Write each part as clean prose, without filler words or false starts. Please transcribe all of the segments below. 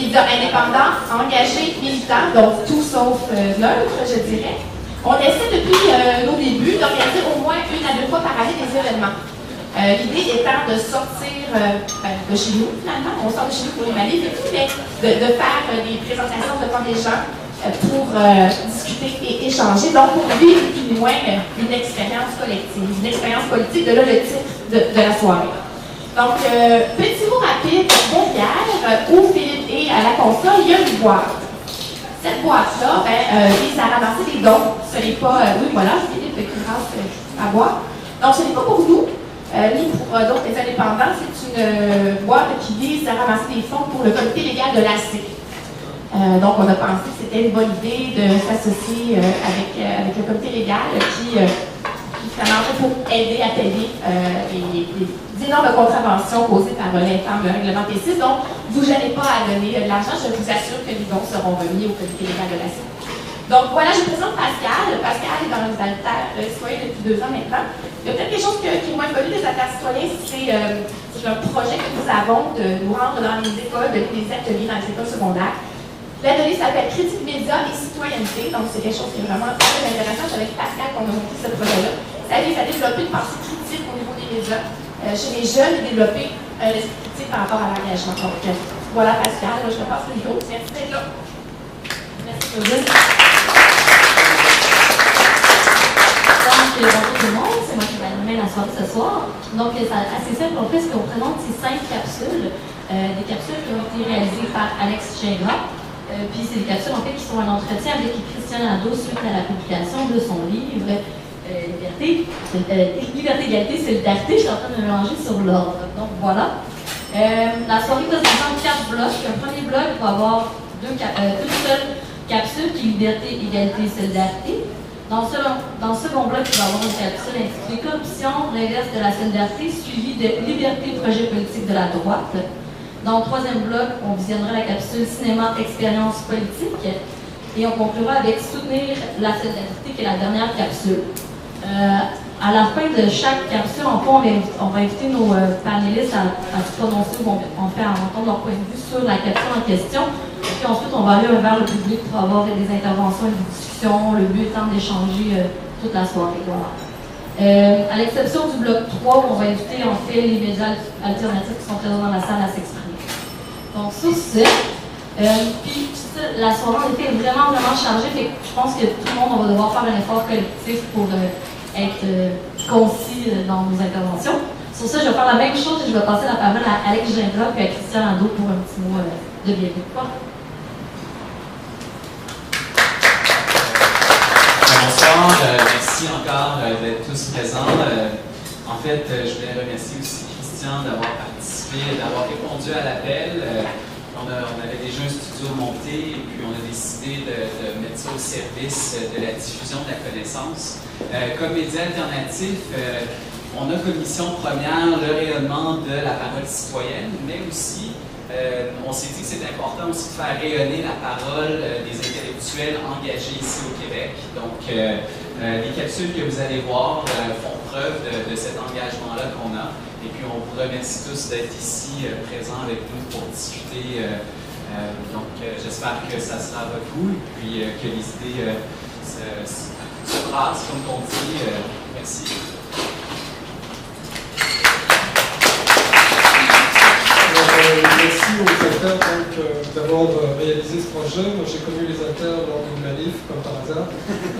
médias indépendants, engagés, militants, donc tout sauf neutre, je dirais. On essaie depuis nos débuts d'organiser au moins 1 à 2 fois par année des événements. L'idée étant de sortir de chez nous, finalement, on sort de chez nous pour les manifs et tout, mais de faire des présentations devant des gens pour discuter et échanger, donc pour vivre plus ou moins une expérience collective, une expérience politique, de là le titre de la soirée. Donc, petit mot rapide, derrière, où Philippe est à la console, il y a une boîte. Cette boîte-là vise à ramasser des dons. Ce n'est pas, oui voilà, Philippe qui ramasse la boîte. Donc, ce n'est pas pour nous, ni pour d'autres indépendants, c'est une boîte qui vise à ramasser des fonds pour le comité légal de l'AC. Donc, on a pensé que c'était une bonne idée de s'associer avec le comité légal qui finalement pour aider à payer les énormes contraventions causées par l'infâme règlement P6. Donc, vous ne gênez pas à donner de l'argent. Je vous assure que les dons seront remis au comité légal de la CIE. Donc, voilà, je présente Pascal. Pascal est dans les Alters citoyens depuis 2 ans maintenant. Il y a peut-être quelque chose qui est moins connu des Alters citoyens, c'est un projet que nous avons de nous rendre dans les écoles, de donner des ateliers dans les écoles secondaires. L'atelier s'appelle Critique média et citoyenneté, donc c'est quelque chose qui est vraiment très intéressant. C'est avec Pascal qu'on a monté ce projet-là. Ça vise à développer une pensée critique au niveau des médias chez les jeunes et développer l'esprit critique par rapport à l'engagement. Donc voilà Pascal, je te passe le micro. Merci d'être là. Merci Claudine. Donc bonjour tout le monde, c'est moi qui vais animer la soirée ce soir. Donc c'est assez simple, en fait, qu'on présente ces 5 capsules, des capsules qui ont été réalisées par Alex Gingras. Puis c'est des capsules en fait qui sont un entretien avec Christian Nadeau suite à la publication de son livre Liberté, Égalité, Solidarité. Je suis en train de me mélanger sur l'ordre. Donc voilà. La soirée va se diviser en 4 blocs. Un premier bloc va avoir une seule capsule qui est Liberté, Égalité, Solidarité. Dans le second bloc, il va y avoir une capsule intitulée Corruption, régresse de la solidarité, suivie de Liberté, projet politique de la droite. Dans le troisième bloc, on visionnera la capsule Cinéma, expérience politique et on conclura avec Soutenir la solidarité, qui est la dernière capsule. À la fin de chaque capsule, on va inviter nos panélistes à se prononcer ou on fait entendre leur point de vue sur la capsule en question. Et puis ensuite, on va aller vers le public pour avoir des interventions et des discussions, le but étant d'échanger toute la soirée. Voilà. À l'exception du bloc 3, on va inviter en fait les médias alternatifs qui sont présents dans la salle à s'exprimer. Donc, sur ce, puis la soirée en effet est vraiment chargée, fait que je pense que tout le monde va devoir faire un effort collectif pour être concis dans nos interventions. Sur ce, je vais faire la même chose et je vais passer la parole à Alex Gingras et à Christian Nadeau pour un petit mot de bienvenue. Bonsoir, merci encore d'être tous présents. En fait, je voulais remercier aussi Christian d'avoir participé, d'avoir répondu à l'appel. On avait déjà un studio monté et puis on a décidé de mettre ça au service de la diffusion de la connaissance. Comme média alternatif, on a comme mission première le rayonnement de la parole citoyenne, mais aussi on s'est dit que c'est important aussi de faire rayonner la parole des intellectuels engagés ici au Québec. Donc, les capsules que vous allez voir font preuve de cet engagement-là qu'on a. Et puis, on vous remercie tous d'être ici présents avec nous pour discuter. Donc, j'espère que ça sera à votre goût et puis que les idées se brassent, comme on dit. Merci. Merci aux Alters d'avoir réalisé ce projet. Moi, j'ai connu les Alters lors d'une manif, comme par hasard,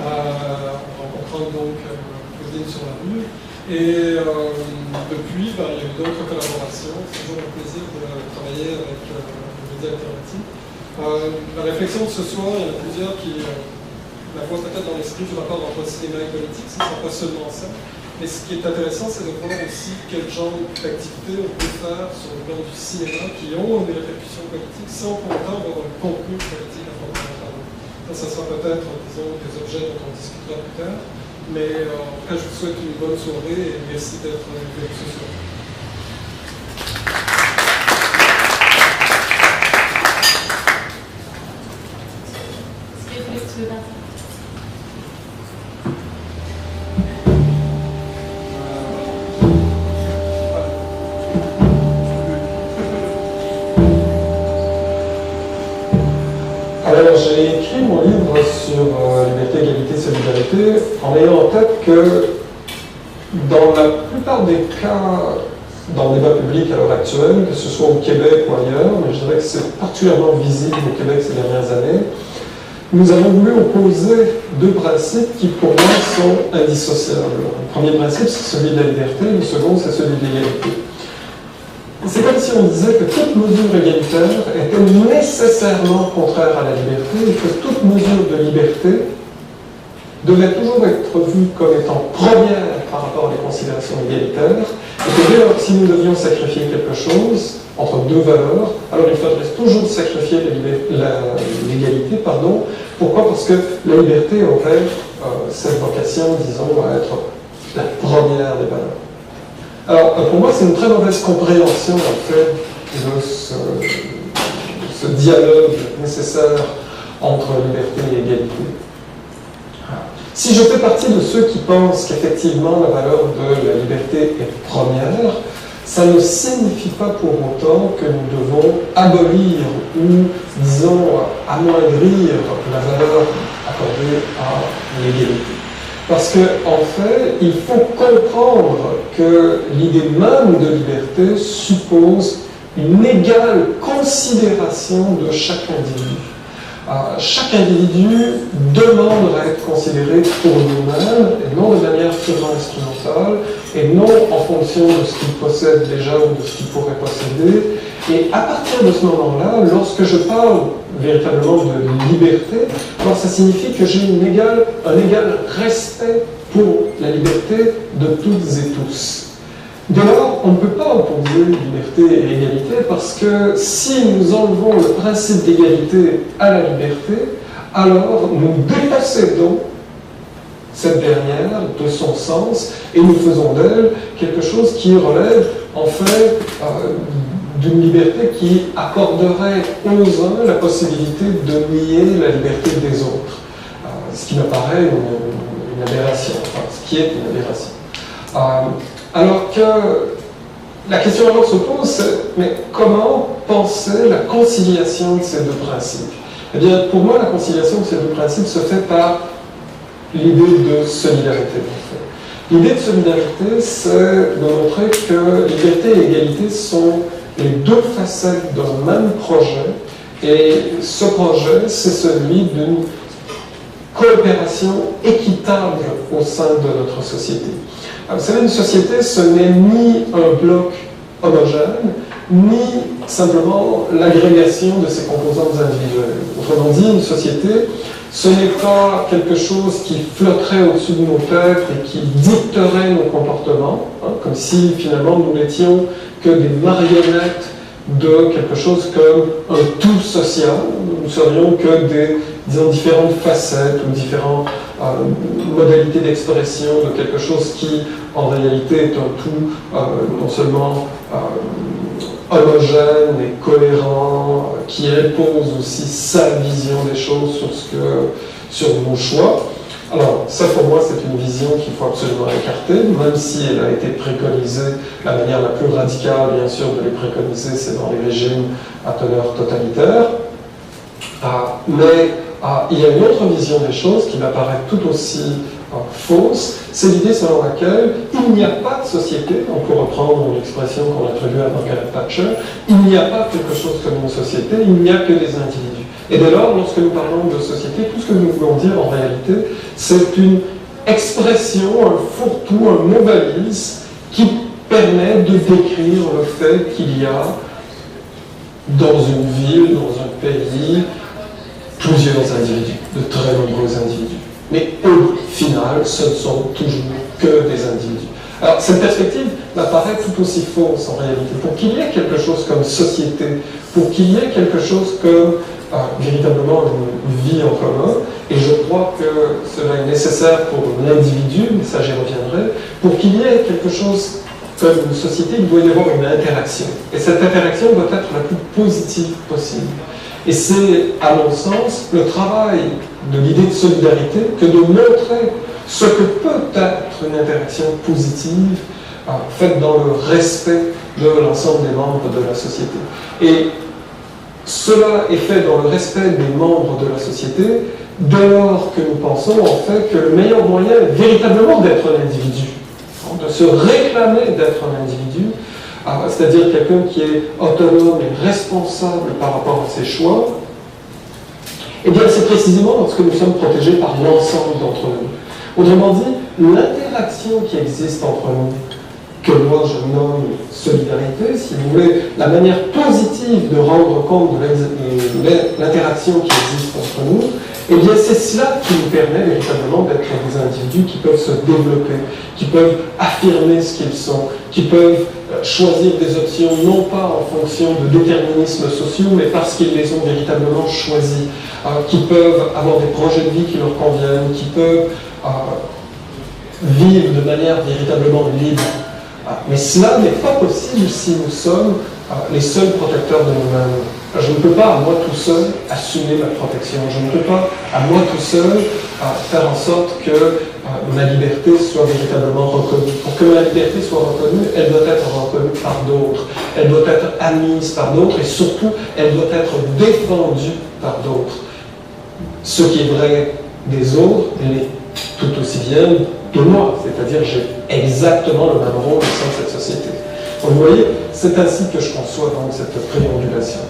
en rencontrant donc Claudine sur la rue. Et depuis, il y a eu d'autres collaborations. C'est toujours un plaisir de travailler avec les médias alternatifs. La réflexion de ce soir, il y en a plusieurs qui la voient peut-être dans l'esprit du rapport entre cinéma et politique. Ce ne sera pas seulement ça. Mais ce qui est intéressant, c'est de voir aussi quel genre d'activités on peut faire sur le plan du cinéma qui ont une répercussion politique sans pour autant avoir un contenu politique à proprement parler. Ça sera peut-être, disons, des objets dont on discutera plus tard. Mais en tout cas, je vous souhaite une bonne soirée et merci d'être venu ce soir. Est-ce que Philippe, tu veux partir? Alors, j'ai écrit mon livre sur liberté, égalité, solidarité en ayant en tête que dans la plupart des cas dans le débat public à l'heure actuelle, que ce soit au Québec ou ailleurs, mais je dirais que c'est particulièrement visible au Québec ces dernières années, nous avons voulu opposer deux principes qui, pour moi, sont indissociables. Le premier principe, c'est celui de la liberté, le second, c'est celui de l'égalité. C'est comme si on disait que toute mesure égalitaire était nécessairement contraire à la liberté et que toute mesure de liberté devait toujours être vue comme étant première par rapport à des considérations égalitaires, et que dès lors, si nous devions sacrifier quelque chose entre deux valeurs, alors il faudrait toujours sacrifier l'égalité, pardon. Pourquoi? Parce que la liberté aurait cette vocation, disons, à être la première des valeurs. Alors, pour moi, c'est une très mauvaise compréhension, en fait, de ce dialogue nécessaire entre liberté et égalité. Si je fais partie de ceux qui pensent qu'effectivement la valeur de la liberté est première, ça ne signifie pas pour autant que nous devons abolir ou, disons, amoindrir la valeur accordée à l'égalité. Parce qu'en fait, il faut comprendre que l'idée même de liberté suppose une égale considération de chaque individu. Chaque individu demande à être considéré pour lui-même, et non de manière purement instrumentale, et non en fonction de ce qu'il possède déjà ou de ce qu'il pourrait posséder. Et à partir de ce moment-là, lorsque je parle véritablement de liberté, alors ça signifie que j'ai un égal respect pour la liberté de toutes et tous. Dès lors, on ne peut pas opposer liberté et égalité parce que si nous enlevons le principe d'égalité à la liberté, alors nous dépossédons cette dernière de son sens et nous faisons d'elle quelque chose qui relève en fait d'une liberté qui accorderait aux uns la possibilité de nier la liberté des autres. Ce qui me paraît une aberration, enfin ce qui est une aberration. Alors que la question alors se pose, c'est mais comment penser la conciliation de ces deux principes? Eh bien, pour moi, la conciliation de ces deux principes se fait par l'idée de solidarité. L'idée de solidarité, c'est de montrer que liberté et égalité sont les deux facettes d'un même projet, et ce projet, c'est celui d'une coopération équitable au sein de notre société. Vous savez, une société, ce n'est ni un bloc homogène, ni simplement l'agrégation de ses composantes individuelles. Autrement dit, une société, ce n'est pas quelque chose qui flotterait au-dessus de nos têtes et qui dicterait nos comportements, comme si finalement nous n'étions que des marionnettes de quelque chose comme un tout social. Nous ne serions que des, disons, différentes facettes ou différentes modalités d'expression de quelque chose qui, en réalité, est un tout non seulement homogène et cohérent, qui impose aussi sa vision des choses sur nos choix. Alors, ça pour moi, c'est une vision qu'il faut absolument écarter, même si elle a été préconisée, la manière la plus radicale, bien sûr, de les préconiser, c'est dans les régimes à teneur totalitaire. Mais il y a une autre vision des choses qui m'apparaît tout aussi fausse, c'est l'idée selon laquelle il n'y a pas de société, on peut reprendre l'expression qu'on attribue à Margaret Thatcher, il n'y a pas quelque chose comme une société, il n'y a que des individus. Et dès lors, lorsque nous parlons de société, tout ce que nous voulons dire en réalité, c'est une expression, un fourre-tout, un mot-valise qui permet de décrire le fait qu'il y a dans une ville, dans un pays, plusieurs individus, de très nombreux individus. Mais au final, ce ne sont toujours que des individus. Alors, cette perspective m'apparaît tout aussi fausse en réalité. Pour qu'il y ait quelque chose comme société, pour qu'il y ait quelque chose comme véritablement une vie en commun, et je crois que cela est nécessaire pour l'individu, mais ça j'y reviendrai, pour qu'il y ait quelque chose comme une société, il doit y avoir une interaction. Et cette interaction doit être la plus positive possible. Et c'est, à mon sens, le travail de l'idée de solidarité que de montrer ce que peut être une interaction positive faite dans le respect de l'ensemble des membres de la société. Et cela est fait dans le respect des membres de la société, dès lors que nous pensons en fait que le meilleur moyen est véritablement d'être un individu, de se réclamer d'être un individu, c'est-à-dire quelqu'un qui est autonome et responsable par rapport à ses choix, eh bien c'est précisément lorsque nous sommes protégés par l'ensemble d'entre nous. Autrement dit, l'interaction qui existe entre nous, que moi je nomme solidarité, si vous voulez, la manière positive de rendre compte de l'interaction qui existe entre nous, eh bien c'est cela qui nous permet véritablement d'être des individus qui peuvent se développer, qui peuvent affirmer ce qu'ils sont, qui peuvent choisir des options non pas en fonction de déterminismes sociaux, mais parce qu'ils les ont véritablement choisis, qui peuvent avoir des projets de vie qui leur conviennent, qui peuvent vivre de manière véritablement libre. Mais cela n'est pas possible si nous sommes les seuls protecteurs de nous-mêmes. Je ne peux pas, à moi tout seul, assumer ma protection. Je ne peux pas, à moi tout seul, faire en sorte que ma liberté soit véritablement reconnue. Pour que ma liberté soit reconnue, elle doit être reconnue par d'autres. Elle doit être admise par d'autres et surtout, elle doit être défendue par d'autres. Ce qui est vrai des autres l'est tout aussi bien de moi. C'est-à-dire j'ai exactement le même rôle au sein de cette société. Donc, vous voyez, c'est ainsi que je conçois donc cette triangulation.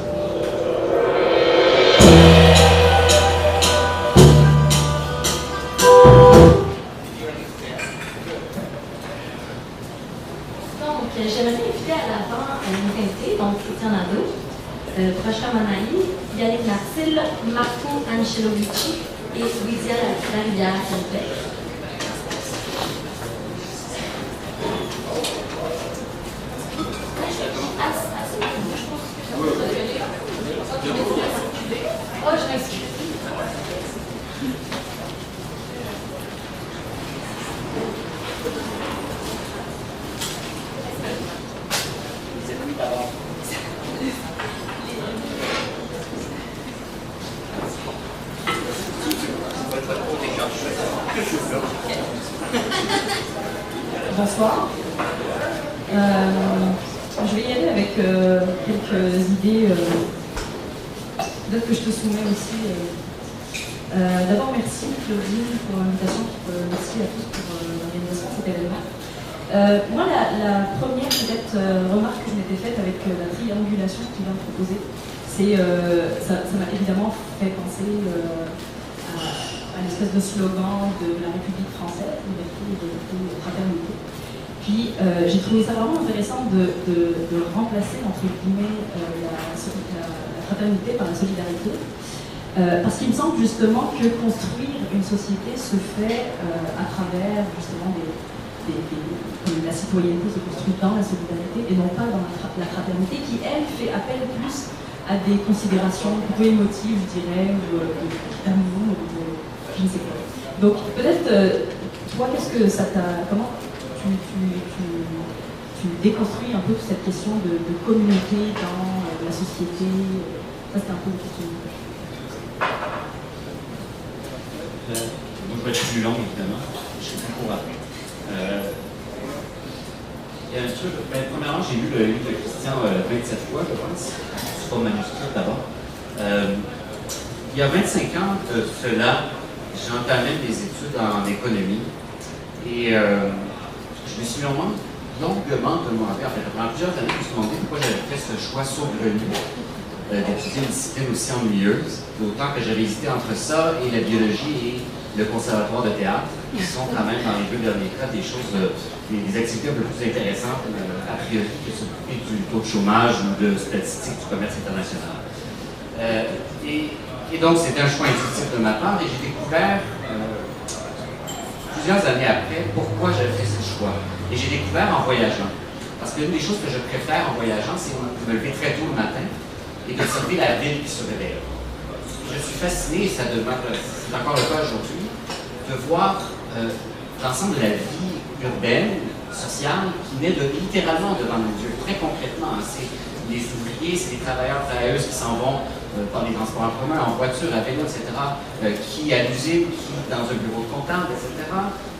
J'aimerais inviter à l'avant nos invités, donc Christian Nadeau, Prashka Manaï, Yannick Marcel, Marco Ancelovici et Lydia Laria-Tempet. Oh, je m'excuse. Bonsoir. Je vais y aller avec quelques idées peut-être que je te soumets aussi. D'abord, merci Claudine pour l'invitation, merci à tous pour l'organisation de cet événement. Moi, la première peut-être remarque que je m'étais faite avec la triangulation que tu viens de proposer, c'est ça m'a évidemment fait penser à l'espèce de slogan de la République française, liberté, égalité, fraternité. Puis j'ai trouvé ça vraiment intéressant de remplacer entre guillemets la fraternité par la solidarité. Parce qu'il me semble justement que construire une société se fait à travers justement la citoyenneté se construit dans la solidarité et non pas dans la fraternité qui, elle, fait appel plus à des considérations plutôt émotives, je dirais, ou d'amour, ou je ne sais pas. Donc peut-être, toi, qu'est-ce que ça t'a... Comment tu déconstruis un peu toute cette question de communauté dans la société? Ça, c'était un peu une question. Donc, je vais être plus long, évidemment. Je suis plus court après. Il y a un truc, premièrement, j'ai lu le livre de Christian 27 fois, je pense. C'est pas manuscrit d'abord. Il y a 25 ans de cela, j'entamais des études en économie et je me suis longuement demandé, en fait, pendant plusieurs années, je me suis demandé pourquoi j'avais fait ce choix saugrenu d'étudier une discipline aussi ennuyeuse, d'autant que j'avais hésité entre ça et la biologie et le conservatoire de théâtre, qui sont quand même, dans les deux derniers cas, des choses, des activités un peu plus intéressantes, a priori, que s'occuper du taux de chômage ou de statistiques du commerce international. Et donc, c'était un choix intuitif de ma part, et j'ai découvert, plusieurs années après, pourquoi j'avais fait ce choix. Et j'ai découvert en voyageant. Parce que l'une des choses que je préfère en voyageant, c'est de me lever très tôt le matin et d'observer la ville qui se réveille. Je suis fasciné, et ça demeure, c'est encore le cas aujourd'hui, de voir l'ensemble de la vie urbaine, sociale, qui naît littéralement devant nos yeux, très concrètement. C'est les ouvriers, c'est les travailleurs, travailleuses qui s'en vont par les transports en commun, en voiture, à vélo, etc., qui à l'usine, qui dans un bureau de comptable, etc.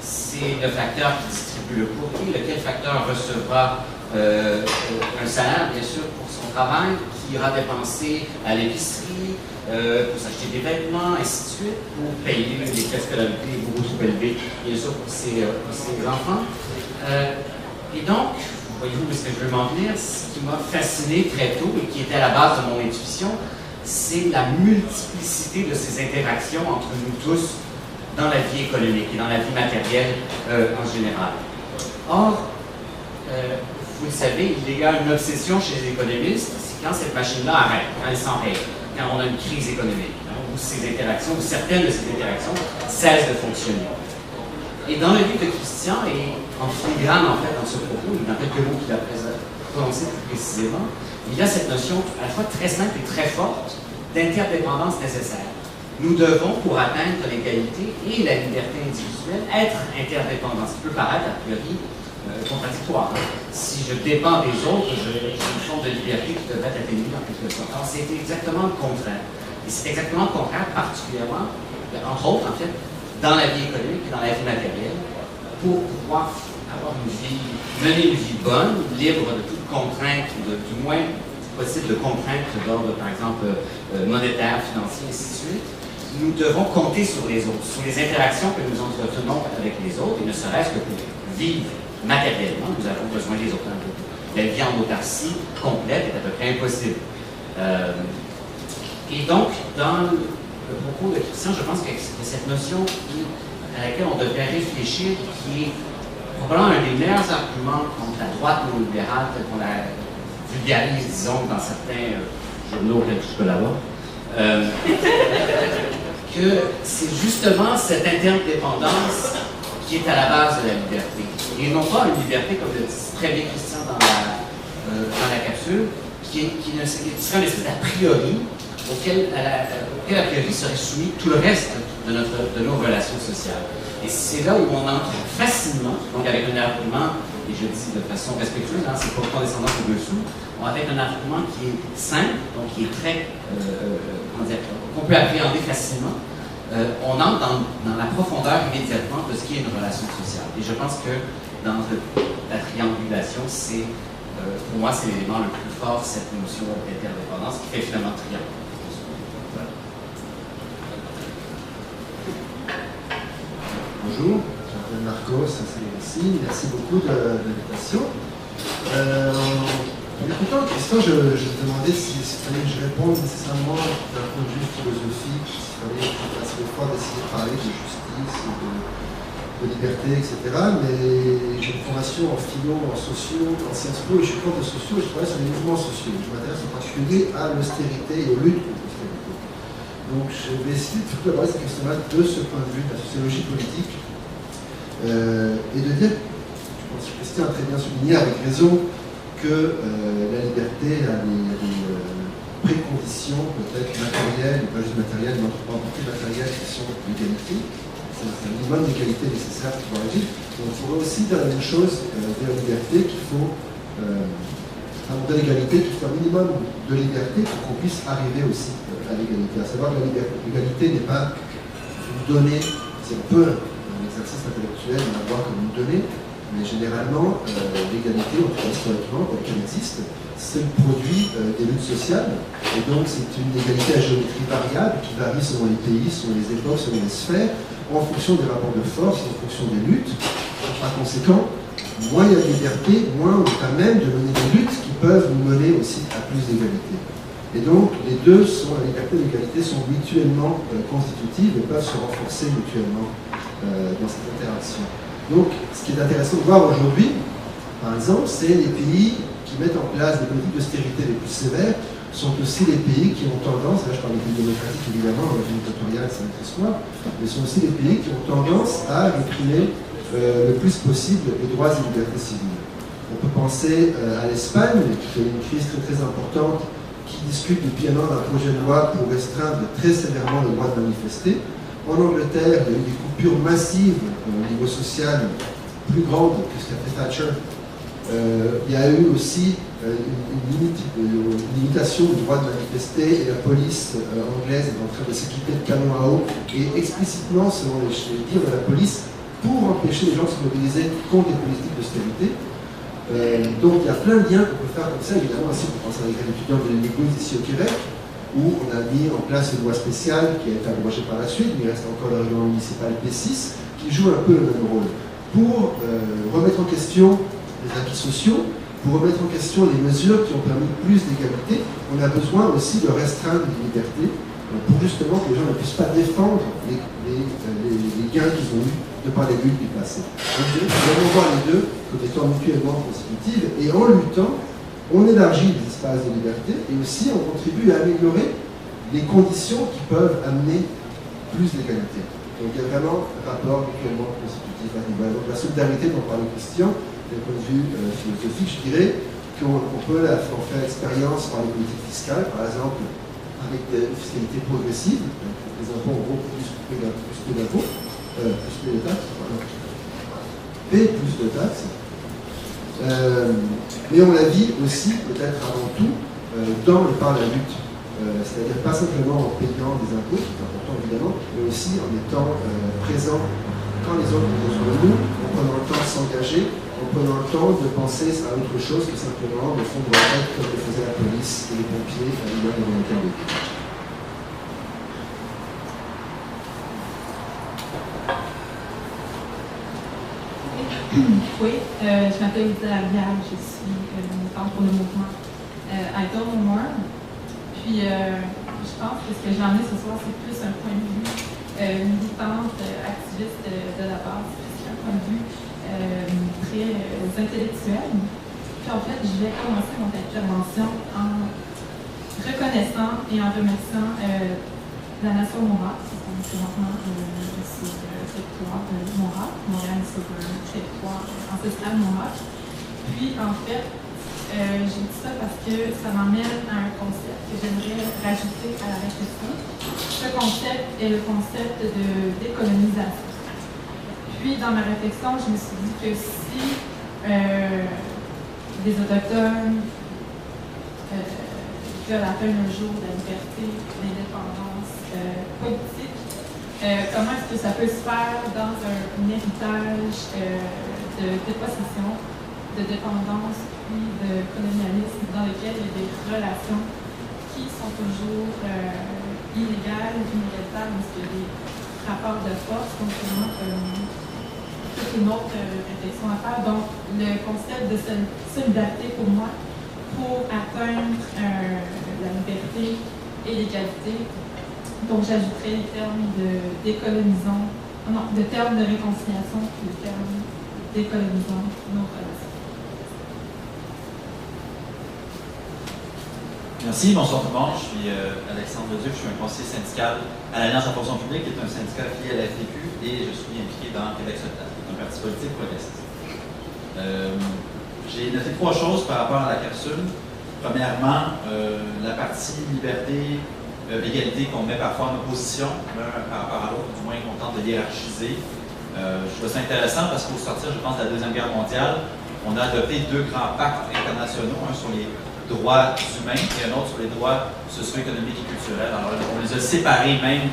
C'est le facteur qui distribue le courrier, lequel facteur recevra un salaire, bien sûr, pour son travail, qui qui ira dépenser à l'épicerie, pour s'acheter des vêtements, ainsi de suite, pour payer les frais scolarités beaucoup trop élevés, bien sûr, pour ses enfants. Et donc, voyez-vous où est-ce que je veux m'en venir, ce qui m'a fasciné très tôt et qui était à la base de mon intuition, c'est la multiplicité de ces interactions entre nous tous dans la vie économique et dans la vie matérielle en général. Or, vous le savez, il y a une obsession chez les économistes, c'est quand cette machine-là arrête, quand elle s'enraye, quand on a une crise économique, où ces interactions, ou certaines de ces interactions, cessent de fonctionner. Et dans le livre de Christian, et en filigrane en fait dans ce propos, et dans quelques mots qu'il a prononcés plus précisément, il y a cette notion à la fois très simple et très forte d'interdépendance nécessaire. Nous devons, pour atteindre l'égalité et la liberté individuelle, être interdépendants. Ça peut paraître a priori contradictoire. Si je dépends des autres, j'ai une forme de liberté qui devrait être atténuée en quelque sorte. Alors c'est exactement le contraire. Et c'est exactement le contraire, particulièrement, entre autres en fait, dans la vie économique et dans la vie matérielle, pour pouvoir avoir une vie, mener une vie bonne, libre de toute contrainte, ou du moins possible de contraintes d'ordre, par exemple, monétaire, financier, ainsi de suite. Nous devons compter sur les autres, sur les interactions que nous entretenons avec les autres, et ne serait-ce que pour vivre matériellement, nous avons besoin des autres. La vie en autarcie complète est à peu près impossible. Et donc, dans le propos de Christian, je pense que cette notion à laquelle on devrait réfléchir, qui est probablement un des meilleurs arguments contre la droite néolibérale, telle qu'on la vulgarise, disons, dans certains journaux auxquels je collabore, que c'est justement cette interdépendance qui est à la base de la liberté. Et non pas une liberté, comme le dit très bien Christian dans la capsule, qui serait une espèce d'a priori auquel a priori serait soumis tout le reste de nos relations sociales. Et c'est là où on entre facilement, donc avec un argument, et je dis de façon respectueuse, hein, c'est pas condescendant au-dessous, avec un argument qui est simple, donc qui est très, qu'on peut appréhender facilement, on entre dans la profondeur immédiatement de ce qui est une relation sociale. Et je pense que dans la triangulation, c'est, pour moi, c'est l'élément le plus fort, cette notion d'interdépendance qui fait finalement triangle. Voilà. Bonjour, je m'appelle Marcos, merci beaucoup de l'invitation. En écoutant Christian, je me demandais s'il fallait que je réponde nécessairement d'un point de vue philosophique, s'il fallait que je fasse l'effort d'essayer de parler de justice, de liberté, etc. Mais j'ai une formation en philo, en socio, en Sciences Po, et je suis prof de socio, et je travaille sur les mouvements sociaux. Je m'intéresse en particulier à l'austérité et aux luttes contre l'austérité. Donc je vais essayer de tout aborder cette question-là de ce point de vue de la sociologie politique, et de dire, je pense que Christian a très bien souligné avec raison, que la liberté a des préconditions, peut-être matérielles, pas juste matérielles, mais en partie matérielles, qui sont l'égalité. C'est un minimum d'égalité nécessaire pour pouvoir agir. Donc il faudrait aussi dire la même chose de la liberté, qu'il faut, de l'égalité, qu'il faut un minimum de liberté pour qu'on puisse arriver aussi à l'égalité. À savoir que l'égalité n'est pas une donnée, c'est un peu un exercice intellectuel d'en avoir comme une donnée, mais généralement, l'égalité, en tout cas historiquement, quand elle existe, c'est le produit des luttes sociales, et donc c'est une égalité à géométrie variable qui varie selon les pays, selon les époques, selon les sphères, en fonction des rapports de force, en fonction des luttes. Par conséquent, moins il y a de liberté, moins on est à même de mener des luttes qui peuvent nous mener aussi à plus d'égalité. Et donc, les deux, la liberté et l'égalité, sont mutuellement constitutives et peuvent se renforcer mutuellement dans cette interaction. Donc, ce qui est intéressant de voir aujourd'hui, par exemple, c'est les pays qui mettent en place des politiques d'austérité les plus sévères sont aussi les pays qui ont tendance, là je parle des pays démocratiques évidemment, dans le dictatorial c'est notre histoire, mais sont aussi les pays qui ont tendance à réprimer le plus possible les droits et libertés civiles. On peut penser à l'Espagne, qui a une crise très très importante, qui discute depuis un an d'un projet de loi pour restreindre très sévèrement le droit de manifester. En Angleterre, il y a eu des coupures massives au niveau social, plus grandes que ce qu'a fait Thatcher. Il y a eu aussi une limitation du droit de manifester, et la police anglaise est en train de s'équiper de canons à eau, et explicitement, selon les dires de la police, pour empêcher les gens de se mobiliser contre les politiques d'austérité. Donc il y a plein de liens qu'on peut faire comme ça. Évidemment, aussi, on pense à l'école étudiante de l'Église ici au Québec, où on a mis en place une loi spéciale qui a été abrogée par la suite, mais il reste encore le règlement municipal P6, qui joue un peu le même rôle. Pour remettre en question les acquis sociaux, pour remettre en question les mesures qui ont permis plus d'égalité, on a besoin aussi de restreindre les libertés pour justement que les gens ne puissent pas défendre les gains qu'ils ont eus de par les luttes du passé. Donc je dirais que nous allons voir les deux comme étant mutuellement consécutives, et en luttant, on élargit les espaces de liberté et aussi on contribue à améliorer les conditions qui peuvent amener plus d'égalité. Donc il y a vraiment un rapport mutuellement constitutif à ce niveau. Donc la solidarité dont parlait Christian, d'un point de vue philosophique, je dirais qu'on peut en faire expérience par les politiques fiscales, par exemple avec une fiscalité progressive, donc les impôts en gros plus d'impôts, plus de taxes, paient plus de taxes. Mais on la vit aussi, peut-être avant tout, par la lutte. C'est-à-dire pas simplement en payant des impôts, qui est important évidemment, mais aussi en étant présent quand les autres sont sur nous, en prenant le temps de s'engager, en prenant le temps de penser à autre chose que simplement de fondre la tête comme le faisait la police et les pompiers à l'hiver de volontaires de Québec. Oui, je m'appelle Lisa Laviade, je suis militante pour le mouvement I Don't No More. Puis, je pense que ce que j'en ai ce soir, c'est plus un point de vue militante, activiste de la base, c'est un point de vue très intellectuel. Puis, en fait, je vais commencer mon intervention en reconnaissant et en remerciant la nation Mohawk. Présentement sur le territoire de Mohawk. Montréal est sur un territoire ancestral Mohawk. Puis, en fait, j'ai dit ça parce que ça m'emmène à un concept que j'aimerais rajouter à la réflexion. Ce concept est le concept de décolonisation. Puis, dans ma réflexion, je me suis dit que si les Autochtones veulent atteindre un jour la liberté, l'indépendance politique, comment est-ce que ça peut se faire dans un héritage de dépossession, de dépendance, puis de colonialisme, dans lequel il y a des relations qui sont toujours illégales, inégalitaires, mais qu'il y a des rapports de force, donc vraiment toute une autre réflexion à faire. Donc, le concept de solidarité pour moi, pour atteindre la liberté et l'égalité, donc j'ajouterais les termes de décolonisant, non, le terme de réconciliation, puis le terme décolonisant nos relations. Merci, bonsoir tout le monde. Je suis Alexandre Leduc, je suis un conseiller syndical à l'Alliance de la fonction publique, qui est un syndicat affilié à la FTQ, et je suis impliqué dans Québec solidaire, qui est un parti politique progressiste. J'ai noté trois choses par rapport à la capsule. Premièrement, la partie liberté, l'égalité qu'on met parfois en opposition l'un par rapport à l'autre, du moins qu'on tente de hiérarchiser. Je trouve ça intéressant parce qu'au sortir, je pense, de la Deuxième Guerre mondiale, on a adopté deux grands pactes internationaux, un sur les droits humains et un autre sur les droits socio-économiques et culturels. Alors, on les a séparés même,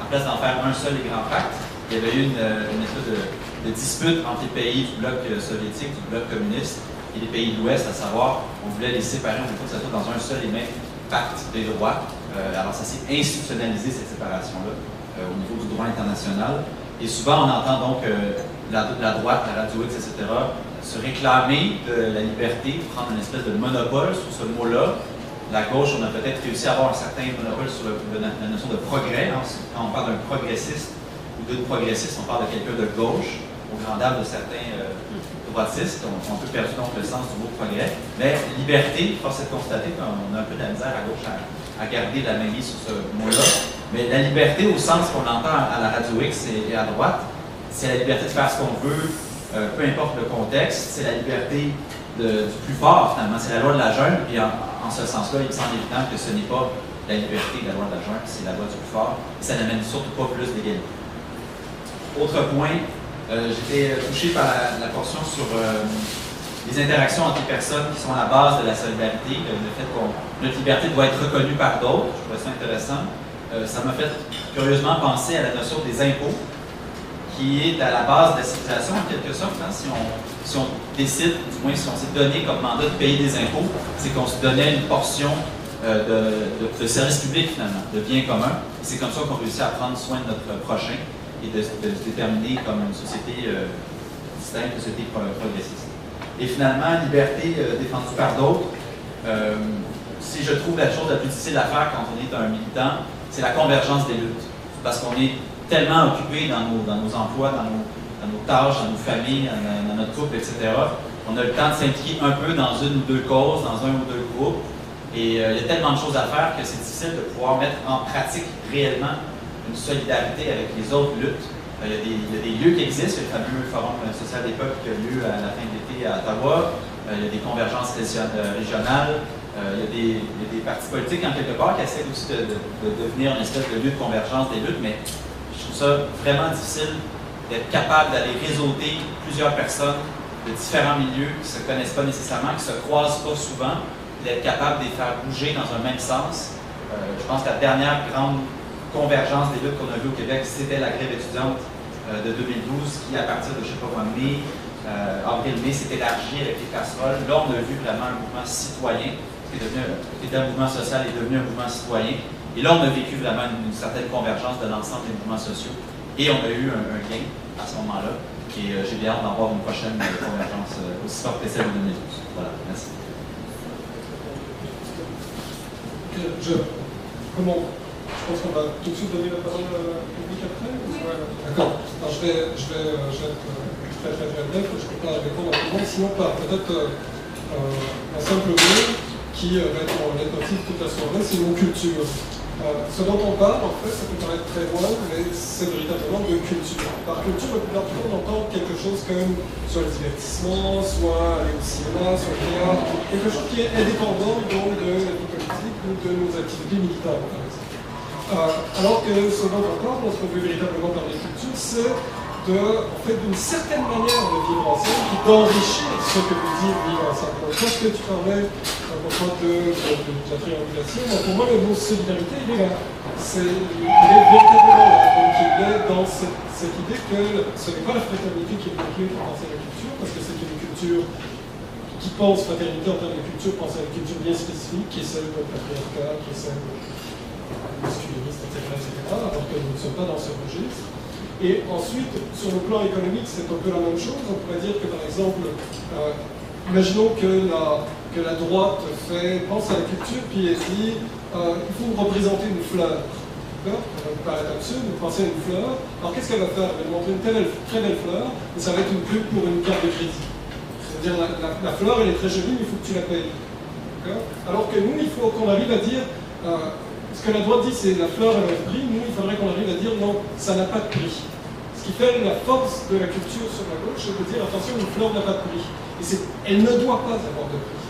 en place d'en faire un seul et grand pacte. Il y avait eu une espèce de dispute entre les pays du bloc soviétique, du bloc communiste, et les pays de l'Ouest, à savoir, on voulait les séparer, on voulait que ça soit dans un seul et même pacte des droits. Alors, ça s'est institutionnalisé, cette séparation-là, au niveau du droit international. Et souvent, on entend donc la droite, la Radio X, etc., se réclamer de la liberté, prendre une espèce de monopole sur ce mot-là. La gauche, on a peut-être réussi à avoir un certain monopole sur la notion de progrès. Hein. Quand on parle d'un progressiste ou d'une progressiste, on parle de quelqu'un de gauche, au grand dam de certains droitistes. On a un peu perdu donc le sens du mot progrès. Mais liberté, force est de constater qu'on a un peu de la misère à gauche à garder la mainmise sur ce mot-là. Mais la liberté, au sens qu'on entend à la Radio X et à droite, c'est la liberté de faire ce qu'on veut, peu importe le contexte. C'est la liberté du plus fort, finalement. C'est la loi de la jungle. Puis en ce sens-là, il me semble évident que ce n'est pas la liberté de la loi de la jungle, c'est la loi du plus fort. Et ça n'amène surtout pas plus d'égalité. Autre point, j'étais touché par la portion sur les interactions entre les personnes qui sont à la base de la solidarité, le fait que notre liberté doit être reconnue par d'autres. Je trouvais ça intéressant. Ça m'a fait curieusement penser à la notion des impôts, qui est à la base de la civilisation en quelque sorte. Hein, si on décide, du moins si on s'est donné comme mandat de payer des impôts, c'est qu'on se donnait une portion de service public finalement, de biens communs. C'est comme ça qu'on réussit à prendre soin de notre prochain et de se déterminer comme une société distincte, une société progressiste. Et finalement, liberté défendue par d'autres. Si je trouve la chose la plus difficile à faire quand on est un militant, c'est la convergence des luttes. Parce qu'on est tellement occupé dans nos emplois, dans nos tâches, dans nos familles, dans notre couple, etc. On a le temps de s'impliquer un peu dans une ou deux causes, dans un ou deux groupes. Et il y a tellement de choses à faire que c'est difficile de pouvoir mettre en pratique réellement une solidarité avec les autres luttes. Il y a des lieux qui existent, il y a le fameux Forum social des peuples qui a lieu à la fin de l'été à Ottawa. Il y a des convergences régionales. Il y a des partis politiques en quelque part qui essaient aussi de devenir une espèce de lutte, convergence des luttes, mais je trouve ça vraiment difficile d'être capable d'aller réseauter plusieurs personnes de différents milieux qui ne se connaissent pas nécessairement, qui ne se croisent pas souvent, d'être capable de les faire bouger dans un même sens. Je pense que la dernière grande convergence des luttes qu'on a vues au Québec, c'était la grève étudiante de 2012, qui à partir de, je ne sais pas moi, mai, avril-mai, s'est élargie avec les casseroles. Là, on a vu vraiment un mouvement citoyen, qui était un mouvement social est devenu un mouvement citoyen. Et là, on a vécu vraiment une certaine convergence de l'ensemble des mouvements sociaux. Et on a eu un gain à ce moment-là. Et j'ai bien hâte d'en voir une prochaine convergence aussi forte que celle de 2012. Voilà, merci. Je pense qu'on va tout de suite donner la parole au public après. Ouais, d'accord. Alors je vais être très bref, je ne peux pas répondre à tout le monde, sinon pas. Peut-être un simple mot qui va être en leitmotiv toute la soirée, c'est nos cultures. Ce dont on parle, en fait, ça peut paraître très loin, mais c'est véritablement de culture. Par culture, la plupart du temps, on entend quelque chose comme soit le divertissement, soit aller au cinéma, soit le théâtre, quelque chose qui est indépendant donc de la vie politique ou de nos activités militaires, par exemple. Alors que ce dont on parle, lorsqu'on veut véritablement parler de culture, c'est d'une certaine manière de vivre ensemble qui d'enrichir ce que veut dire vivre ensemble. Donc, lorsque tu parlais de la triangulation, pour moi, le mot solidarité, il est là. Il est véritablement là. Donc, il est dans cette idée que ce n'est pas la fraternité qui est inclue pour penser à la culture, parce que c'est une culture qui pense fraternité en termes de culture, pense à une culture bien spécifique, qui est celle de patriarcat, qui est celle masculiniste, etc., alors que nous ne sommes pas dans ce registre. Et ensuite, sur le plan économique, c'est un peu la même chose. On pourrait dire que, par exemple, imaginons que la droite pense à la culture, puis elle dit il faut représenter une fleur. Ça peut paraître absurde, vous pensez à une fleur. Alors qu'est-ce qu'elle va faire? Elle va montrer une très belle fleur, mais ça va être une pub pour une carte de crédit. C'est-à-dire la fleur, elle est très jolie, mais il faut que tu la payes. Alors que nous, il faut qu'on arrive à dire ce que la droite dit, c'est la fleur, elle a un prix. Nous, il faudrait qu'on arrive à dire non, ça n'a pas de prix. Ce qui fait la force de la culture sur la gauche, c'est de dire attention, une fleur n'a pas de prix. Et elle ne doit pas avoir de prix.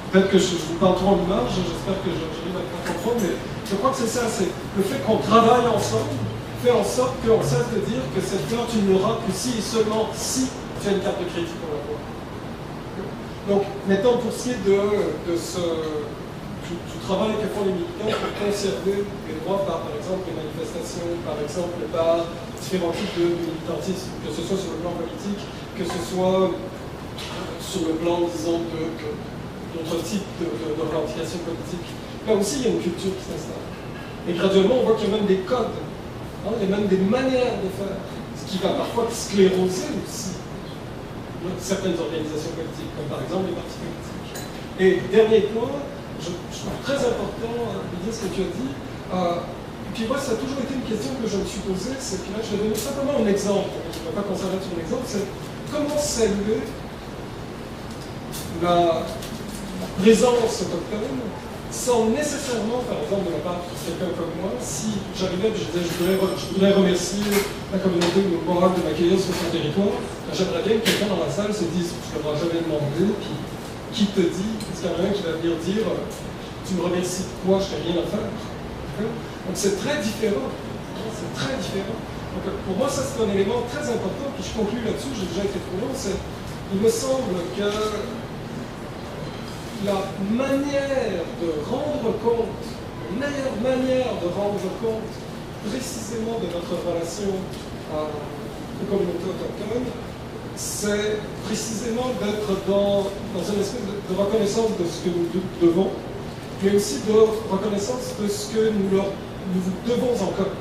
Peut-être que je vous parle trop en image, j'espère que j'arrive à comprendre, mais je crois que c'est ça, c'est le fait qu'on travaille ensemble, fait en sorte qu'on cesse de dire que cette fleur, tu ne l'auras que si et seulement si tu as une carte de crédit pour l'avoir. Donc, maintenant, pour ce qui est du travail que font les militants pour conserver les droits par exemple, les manifestations, par exemple, par différents types de militantisme, que ce soit sur le plan politique, que ce soit sur le plan, disons, d'autres types de revendications politiques. Là aussi, il y a une culture qui s'installe. Et graduellement, on voit qu'il y a même des codes, il y a même des manières de faire, ce qui va parfois scléroser aussi certaines organisations politiques, comme par exemple les partis politiques. Et dernier point, je trouve très important de dire ce que tu as dit. Et puis moi, ça a toujours été une question que je me suis posée, c'est que là, je vais donner simplement un exemple, je ne vais pas qu'on s'arrête sur l'exemple, c'est comment saluer la présence autochtone sans nécessairement, par exemple, de la part de quelqu'un comme moi, si j'arrivais et je disais je voudrais remercier la communauté morale de m'accueillir sur son territoire, j'aimerais bien que quelqu'un dans la salle se dise je ne leur ai jamais demandé, puis qui te dit, est-ce qu'il y en a un qui va venir dire tu me remercies de quoi, je n'ai rien à faire. Donc c'est très différent. C'est très différent. Donc pour moi, ça c'est un élément très important, puis je conclue là-dessus, j'ai déjà été trop long, il me semble que la meilleure de rendre compte précisément de notre relation aux communautés autochtones, c'est précisément d'être dans une espèce de reconnaissance de ce que nous devons, mais aussi de reconnaissance de ce que nous vous devons encore.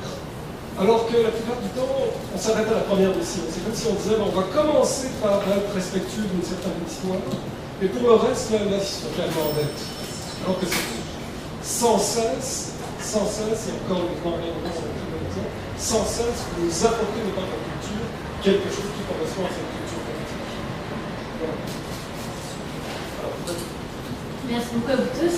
Alors que la plupart du temps, on s'arrête à la première mission. C'est comme si on disait, on va commencer par être respectueux d'une certaine histoire, et pour le reste, là, ils sont clairement bêtes. Alors que c'est sans cesse, et encore une fois, sans cesse, vous apportez dans votre culture quelque chose qui correspond à cette culture politique. Voilà. Merci beaucoup à vous tous.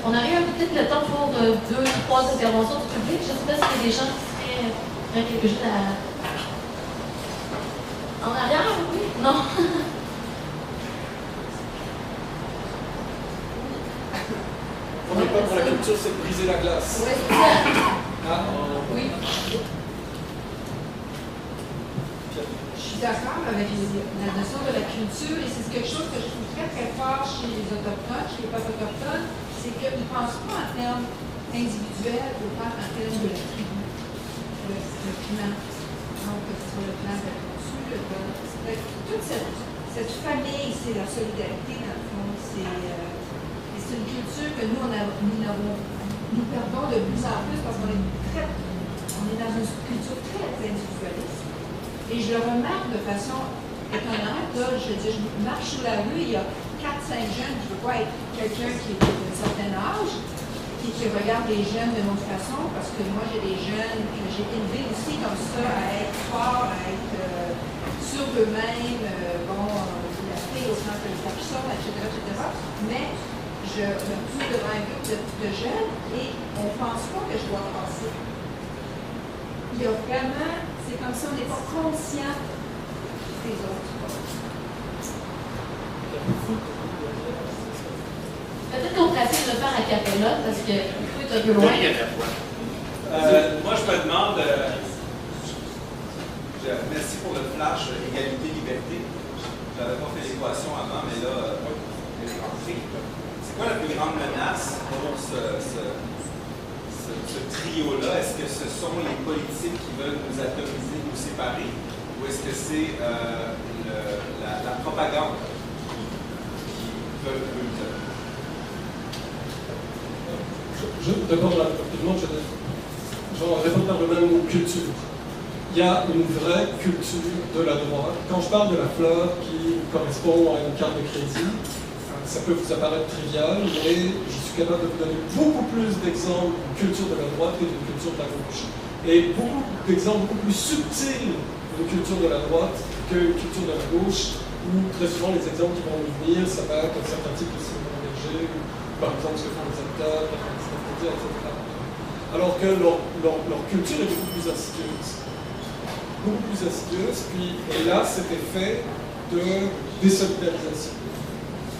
On a eu peut-être le temps pour 2-3 interventions du public. Je ne sais pas s'il y a des gens qui feraient quelque chose à... En arrière, oui? Non? On n'est pas pour la culture, c'est de briser la glace. Oui. Oui. Je suis d'accord avec la notion de la culture et c'est quelque chose que je trouve très très fort chez les autochtones, chez les peuples autochtones, c'est qu'ils ne pensent pas en termes individuels, ou pas en termes de la tribu, le clan. Donc, sur le plan de la culture, toute cette famille, c'est la solidarité dans le fond. C'est une culture que nous perdons de plus en plus parce qu'on est dans une culture très individualiste. Et je le remarque de façon étonnante. Là, je marche sur la rue, il y a 4-5 jeunes, je ne veux pas être quelqu'un qui est d'un certain âge, qui regarde les jeunes de notre façon, parce que moi, j'ai des jeunes que j'ai élevés aussi comme ça, à être forts, à être sur eux-mêmes, la fille au centre de l'action, etc. Mais je me trouve devant un groupe de jeunes et on ne pense pas que je dois passer. Il y a vraiment, c'est comme si on n'est pas conscient des autres. Peut-être qu'on pourrait essayer de le faire à Capella, parce qu'il faut être un peu loin. Moi, je me demande, merci pour le flash, égalité, liberté. Je n'avais pas fait l'équation avant, mais là, j'ai rentré. C'est quoi la plus grande menace pour ce trio-là? Est-ce que ce sont les politiques qui veulent nous atomiser, nous séparer, ou est-ce que c'est la propagande qui veut nous atomiser? D'abord, rapidement, je réponds par le même culture. Il y a une vraie culture de la droite. Quand je parle de la fleur qui correspond à une carte de crédit, ça peut vous apparaître trivial, mais je suis capable de vous donner beaucoup plus d'exemples d'une culture de la droite et d'une culture de la gauche. Et beaucoup d'exemples beaucoup plus subtils d'une culture de la droite qu'une culture de la gauche, où très souvent les exemples qui vont nous venir, ça va être un certain type de cinéma engagé, ou par exemple ce que font les acteurs, etc. Alors que leur culture est beaucoup plus insidieuse. Beaucoup plus insidieuse, puis et là, cet effet de désolidarisation.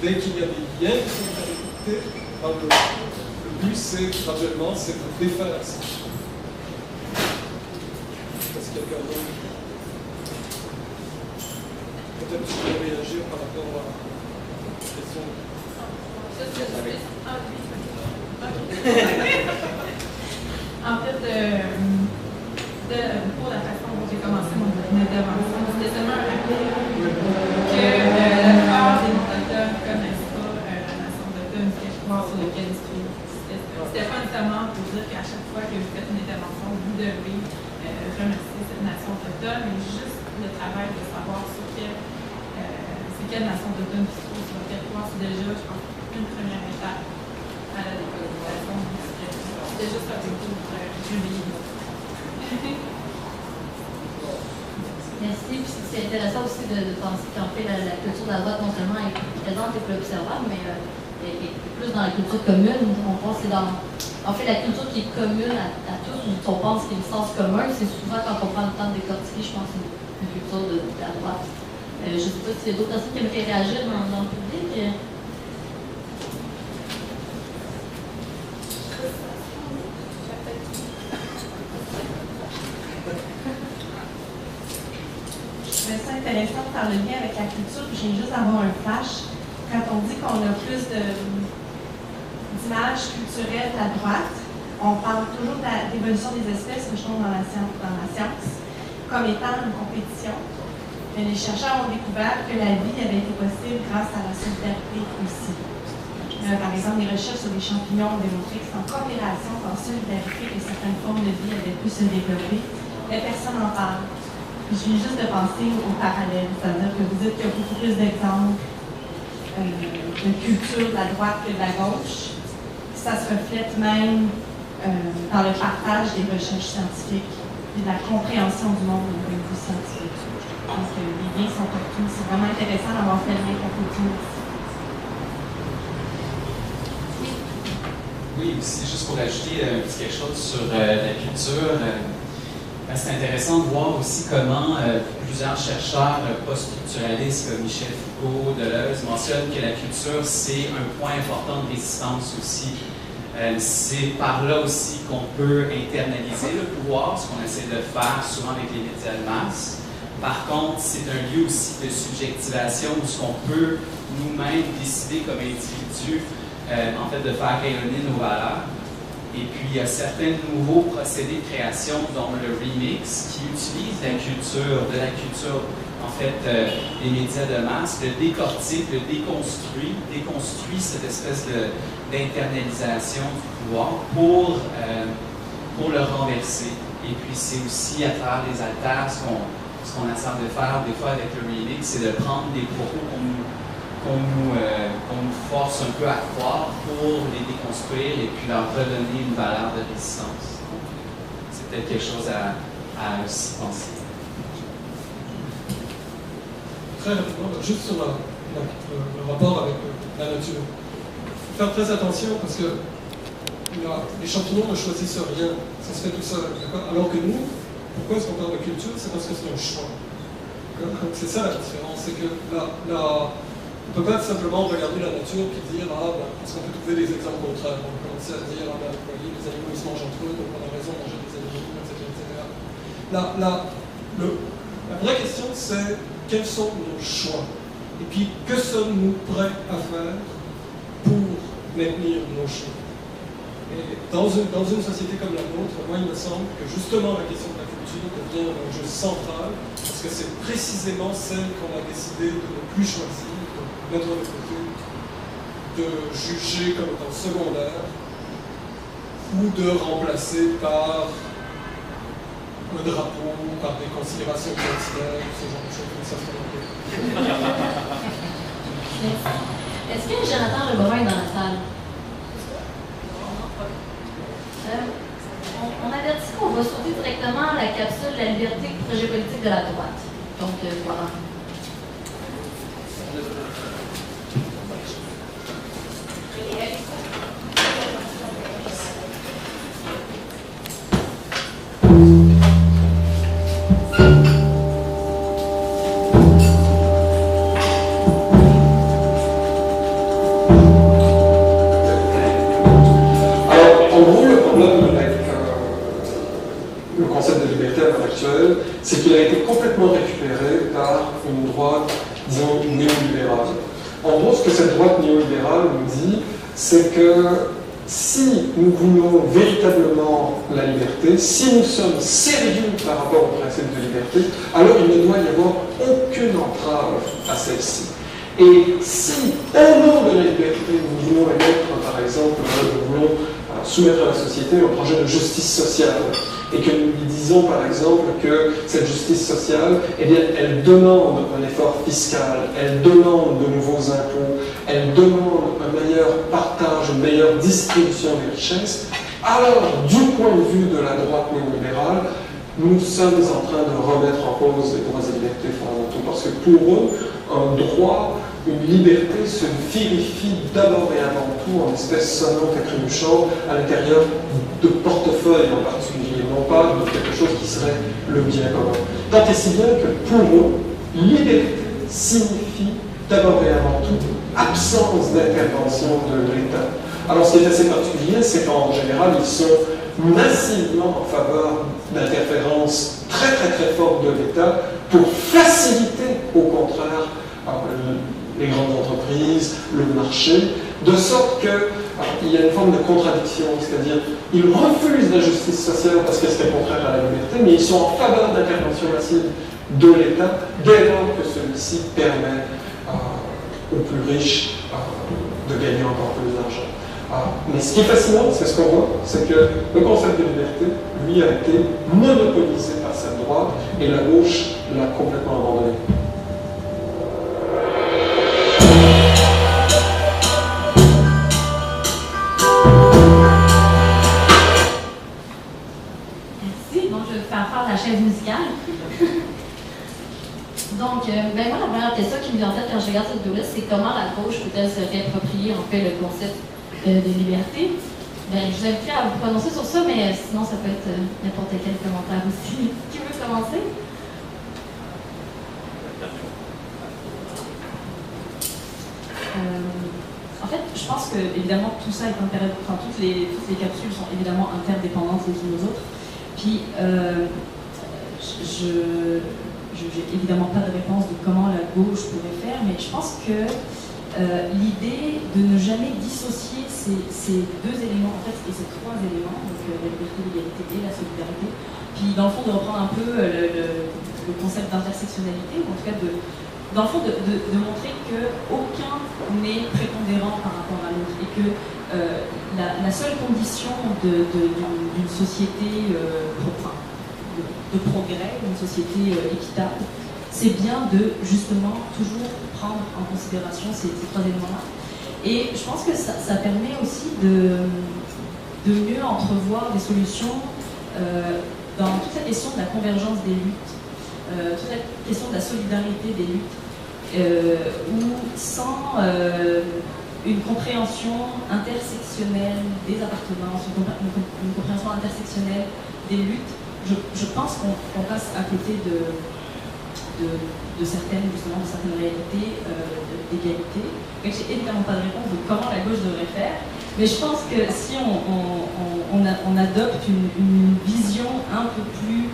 Dès qu'il y a des liens de solidarité, le but, c'est graduellement, c'est de défaire ça. Est-ce que quelqu'un d'autre? Peut-être que tu peux réagir par rapport à la question. En fait, pour la façon dont j'ai commencé mon intervention, c'était seulement un rappel que la plupart des autochtones ne connaissent pas la nation autochtone du territoire sur lequel ils se trouvent. C'était pas nécessairement pour dire qu'à chaque fois que vous faites une intervention, vous devez remercier cette nation autochtone, mais juste le travail de savoir c'est quelle nation autochtone qui se trouve sur le territoire, c'est déjà, je pense, une première étape à la décolonisation. C'était juste un peu pour jubiler. Merci. Puis c'est intéressant aussi de penser qu'en fait la culture de la droite non seulement est présente et plus observable, mais est plus dans la culture commune. On pense que c'est dans. En fait, la culture qui est commune à tous, on pense qu'il y a une sens commun, c'est souvent quand on prend le temps de décortiquer, je pense, une culture de la droite. Je ne sais pas s'il y a d'autres personnes qui aimeraient réagir dans le public. Je trouve ça intéressant de faire le lien avec la culture, puis j'ai juste avoir un flash. Quand on dit qu'on a plus d'images culturelles à droite, on parle toujours de l'évolution des espèces, que je trouve dans la science. comme étant une compétition. Mais les chercheurs ont découvert que la vie avait été possible grâce à la solidarité aussi. Par exemple, les recherches sur les champignons ont démontré que c'est en coopération, en solidarité, que certaines formes de vie avaient pu se développer. Mais personne n'en parle. Je viens juste de penser au parallèle, c'est-à-dire que vous dites qu'il y a beaucoup plus d'exemples de culture de la droite que de la gauche. Ça se reflète même dans le partage des recherches scientifiques et de la compréhension du monde d'un point de vue scientifique. Je pense que les liens sont partout. C'est vraiment intéressant d'avoir fait le lien avec la culture. Oui, aussi, juste pour ajouter quelque chose sur la culture, c'est intéressant de voir aussi comment plusieurs chercheurs post-structuralistes comme Michel Foucault, Deleuze mentionnent que la culture, c'est un point important de résistance aussi. C'est par là aussi qu'on peut internaliser le pouvoir, ce qu'on essaie de faire souvent avec les médias de masse. Par contre, c'est un lieu aussi de subjectivation où ce qu'on peut nous-mêmes décider comme individus en fait, de faire rayonner nos valeurs. Et puis, il y a certains nouveaux procédés de création, dont le remix, qui utilise la culture, en fait, des médias de masse, le décortique, le déconstruit cette espèce d'internalisation du pouvoir pour le renverser. Et puis, c'est aussi à travers les alters, ce qu'on essaie de faire des fois avec le remix, c'est de prendre des propos qu'on nous force un peu à croire pour les déconstruire et puis leur redonner une valeur de résistance. C'est peut-être quelque chose à aussi penser. Très rapidement, juste sur le rapport avec la nature. Il faut faire très attention parce que les champignons ne choisissent rien, ça se fait tout seul. Alors que nous, pourquoi est-ce qu'on parle de culture? C'est parce que c'est un choix. C'est ça la différence, c'est que on ne peut pas simplement regarder la nature et dire parce qu'on peut trouver des exemples contraires. On peut commencer à dire voyez, les animaux ils se mangent entre eux, donc on a raison de manger des animaux, etc. La vraie question c'est quels sont nos choix? Et puis que sommes-nous prêts à faire pour maintenir nos choix? Et dans une société comme la nôtre, moi il me semble que justement la question de la culture devient un enjeu central parce que c'est précisément celle qu'on a décidé de ne plus choisir, mettre de côté, de juger comme étant secondaire ou de remplacer par un drapeau, par des considérations identitaires, ce genre de choses comme ça. Est-ce que Jonathan Lebrun est dans la salle? On avertit qu'on va sauter directement la capsule La liberté du projet politique de la droite. Donc, voilà. C'est qu'il a été complètement récupéré par une droite, disons, néolibérale. En gros, ce que cette droite néolibérale nous dit, c'est que si nous voulons véritablement la liberté, si nous sommes sérieux par rapport au principe de liberté, alors il ne doit y avoir aucune entrave à celle-ci. Et si, au nom de la liberté, nous voulons émettre, par exemple, nous voulons soumettre à la société un projet de justice sociale, et que nous lui disons par exemple que cette justice sociale, eh bien, elle demande un effort fiscal, elle demande de nouveaux impôts, elle demande un meilleur partage, une meilleure distribution des richesses, alors, du point de vue de la droite néolibérale, nous sommes en train de remettre en cause les droits et libertés fondamentaux, parce que pour eux, un droit, une liberté se vérifie d'abord et avant tout en espèces sonnantes et trébuchantes à l'intérieur de portefeuilles en particulier, non pas de quelque chose qui serait le bien commun. Tant et si bien que pour eux, liberté signifie d'abord et avant tout absence d'intervention de l'État. Alors ce qui est assez particulier, c'est qu'en général, ils sont massivement en faveur d'interférences très très très fortes de l'État pour faciliter au contraire les grandes entreprises, le marché, de sorte que il y a une forme de contradiction, c'est-à-dire ils refusent la justice sociale parce que c'est contraire à la liberté, mais ils sont en faveur d'intervention massive de l'État dès lors que celui-ci permet aux plus riches de gagner encore plus d'argent. Mais ce qui est fascinant, c'est ce qu'on voit, c'est que le concept de liberté, lui, a été monopolisé par cette droite et la gauche l'a complètement abandonné. Merci. Donc, je vais faire part de la chaise musicale. Donc, moi, la première question qui me vient en tête quand je regarde cette vidéo-là, c'est comment la gauche peut-elle se réapproprier en fait le concept de liberté. Ben, je vous inviterai à vous prononcer sur ça, mais sinon, ça peut être n'importe quel commentaire aussi. Qui veut commencer? En fait, je pense que, évidemment, tout ça est toutes les capsules sont évidemment interdépendantes les unes aux autres. Puis, j'ai évidemment pas de réponse de comment la gauche pourrait faire, mais je pense que l'idée de ne jamais dissocier ces deux éléments, en fait, et ces trois éléments, donc la liberté, l'égalité et la solidarité, puis dans le fond de reprendre un peu le concept d'intersectionnalité, ou en tout cas dans le fond de montrer qu'aucun n'est prépondérant par rapport à l'autre, et que la seule condition d'une société de progrès, d'une société équitable, c'est bien de justement toujours prendre en considération ces trois éléments-là. Et je pense que ça permet aussi de mieux entrevoir des solutions dans toute la question de la convergence des luttes, toute la question de la solidarité des luttes, où sans une compréhension intersectionnelle des appartenances, une compréhension intersectionnelle des luttes, je pense qu'on passe à côté de certaines réalités d'égalité. J'ai évidemment pas de réponse de comment la gauche devrait faire, mais je pense que si on adopte une vision un peu plus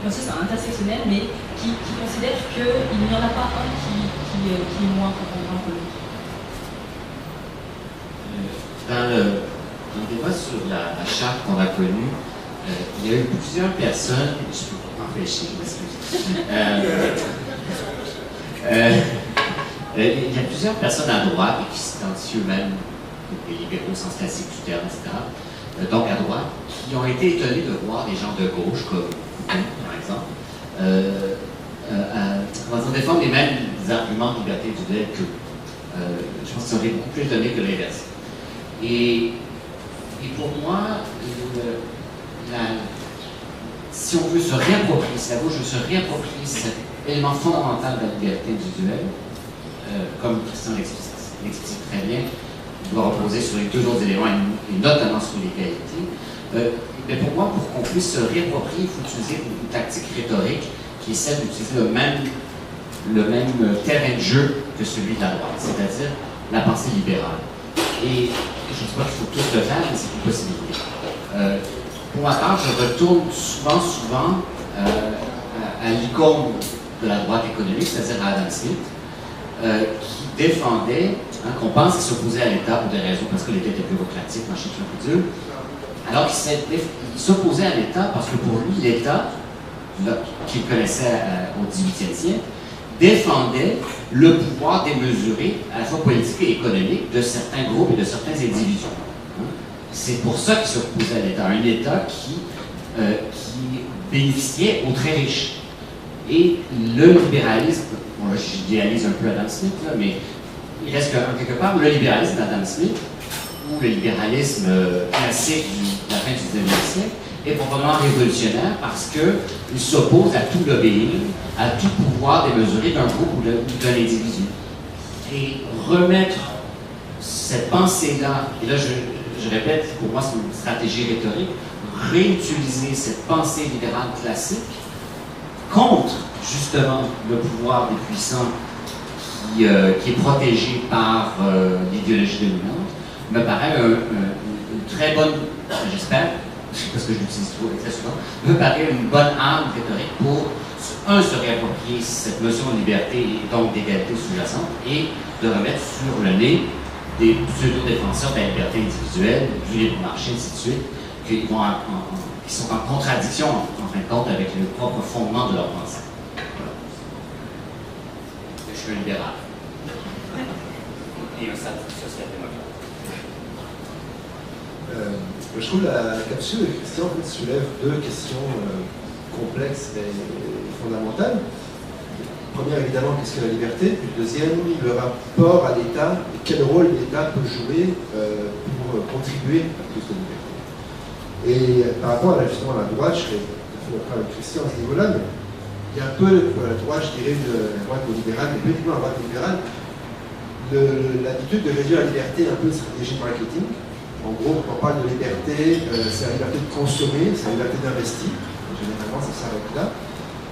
intersectionnelle, mais qui considère qu'il n'y en a pas un qui est moins prépondérant que l'autre. Dans le débat sur la charte qu'on a connue, il y a eu plusieurs personnes, je peux pas m'empêcher, il y a plusieurs personnes à droite qui s'identifient eux-mêmes des libéraux au sens classique du terme, etc. Donc à droite, qui ont été étonnés de voir des gens de gauche, comme par exemple, défendre les mêmes arguments de liberté individuelle que je pense qu'ils ont été beaucoup plus étonnés que l'inverse. Et pour moi, si on veut se réapproprier, si la gauche veut se réapproprier cet élément fondamental de la liberté individuelle, comme Christian l'explique très bien, il doit reposer sur les deux autres éléments et notamment sur l'égalité. Mais pour moi, pour qu'on puisse se réapproprier, il faut utiliser une tactique rhétorique qui est celle d'utiliser le même terrain de jeu que celui de la droite, c'est-à-dire la pensée libérale. Et je ne sais pas qu'il faut tous le faire, mais c'est une possibilité. Pour ma part, je retourne souvent à l'icône de la droite économique, c'est-à-dire à Adam Smith, qui défendait, qu'on pense qu'il s'opposait à l'État pour des raisons, parce que l'État était bureaucratique, machin, dur, alors qu'il s'opposait à l'État parce que pour lui, l'État, qu'il connaissait au 18e siècle, défendait le pouvoir démesuré, à la fois politique et économique, de certains groupes et de certains individus. C'est pour ça qu'il s'opposait à l'État, un État qui bénéficiait aux très riches. Et le libéralisme, bon là j'idéalise un peu Adam Smith, là, mais il reste quelque part le libéralisme d'Adam Smith, ou le libéralisme classique de la fin du 19e siècle, est probablement révolutionnaire parce qu'il s'oppose à tout lobbying, à tout pouvoir démesuré d'un groupe ou d'un individu. Et remettre cette pensée-là, et là je répète, pour moi c'est une stratégie rhétorique, réutiliser cette pensée libérale classique contre justement le pouvoir des puissants qui est protégé par l'idéologie dominante, me paraît une très bonne, j'espère, parce que je l'utilise très souvent, me paraît une bonne arme rhétorique pour, se réapproprier cette notion de liberté et donc d'égalité sous-jacente et de remettre sur le nez des pseudo-défenseurs de la liberté individuelle, du libre marché, ainsi de suite, qui sont en contradiction, en fin de compte, avec le propre fondement de leur pensée. Voilà. Je suis un libéral. Et un social-démocrate. Je trouve la capsule de Christian en fait, soulève deux questions complexes et fondamentales. Première, évidemment, qu'est-ce que la liberté? Puis deuxième, le rapport à l'État et quel rôle l'État peut jouer pour contribuer à plus de liberté. Et par rapport à justement à la droite, je serais tout à fait d'accord avec Christian à ce niveau-là, mais il y a un peu la droite, je dirais, la droite libérale, mais uniquement la droite libérale, l'habitude de réduire la liberté un peu de stratégie de marketing. En gros, quand on parle de liberté, c'est la liberté de consommer, c'est la liberté d'investir. Généralement, ça s'arrête là.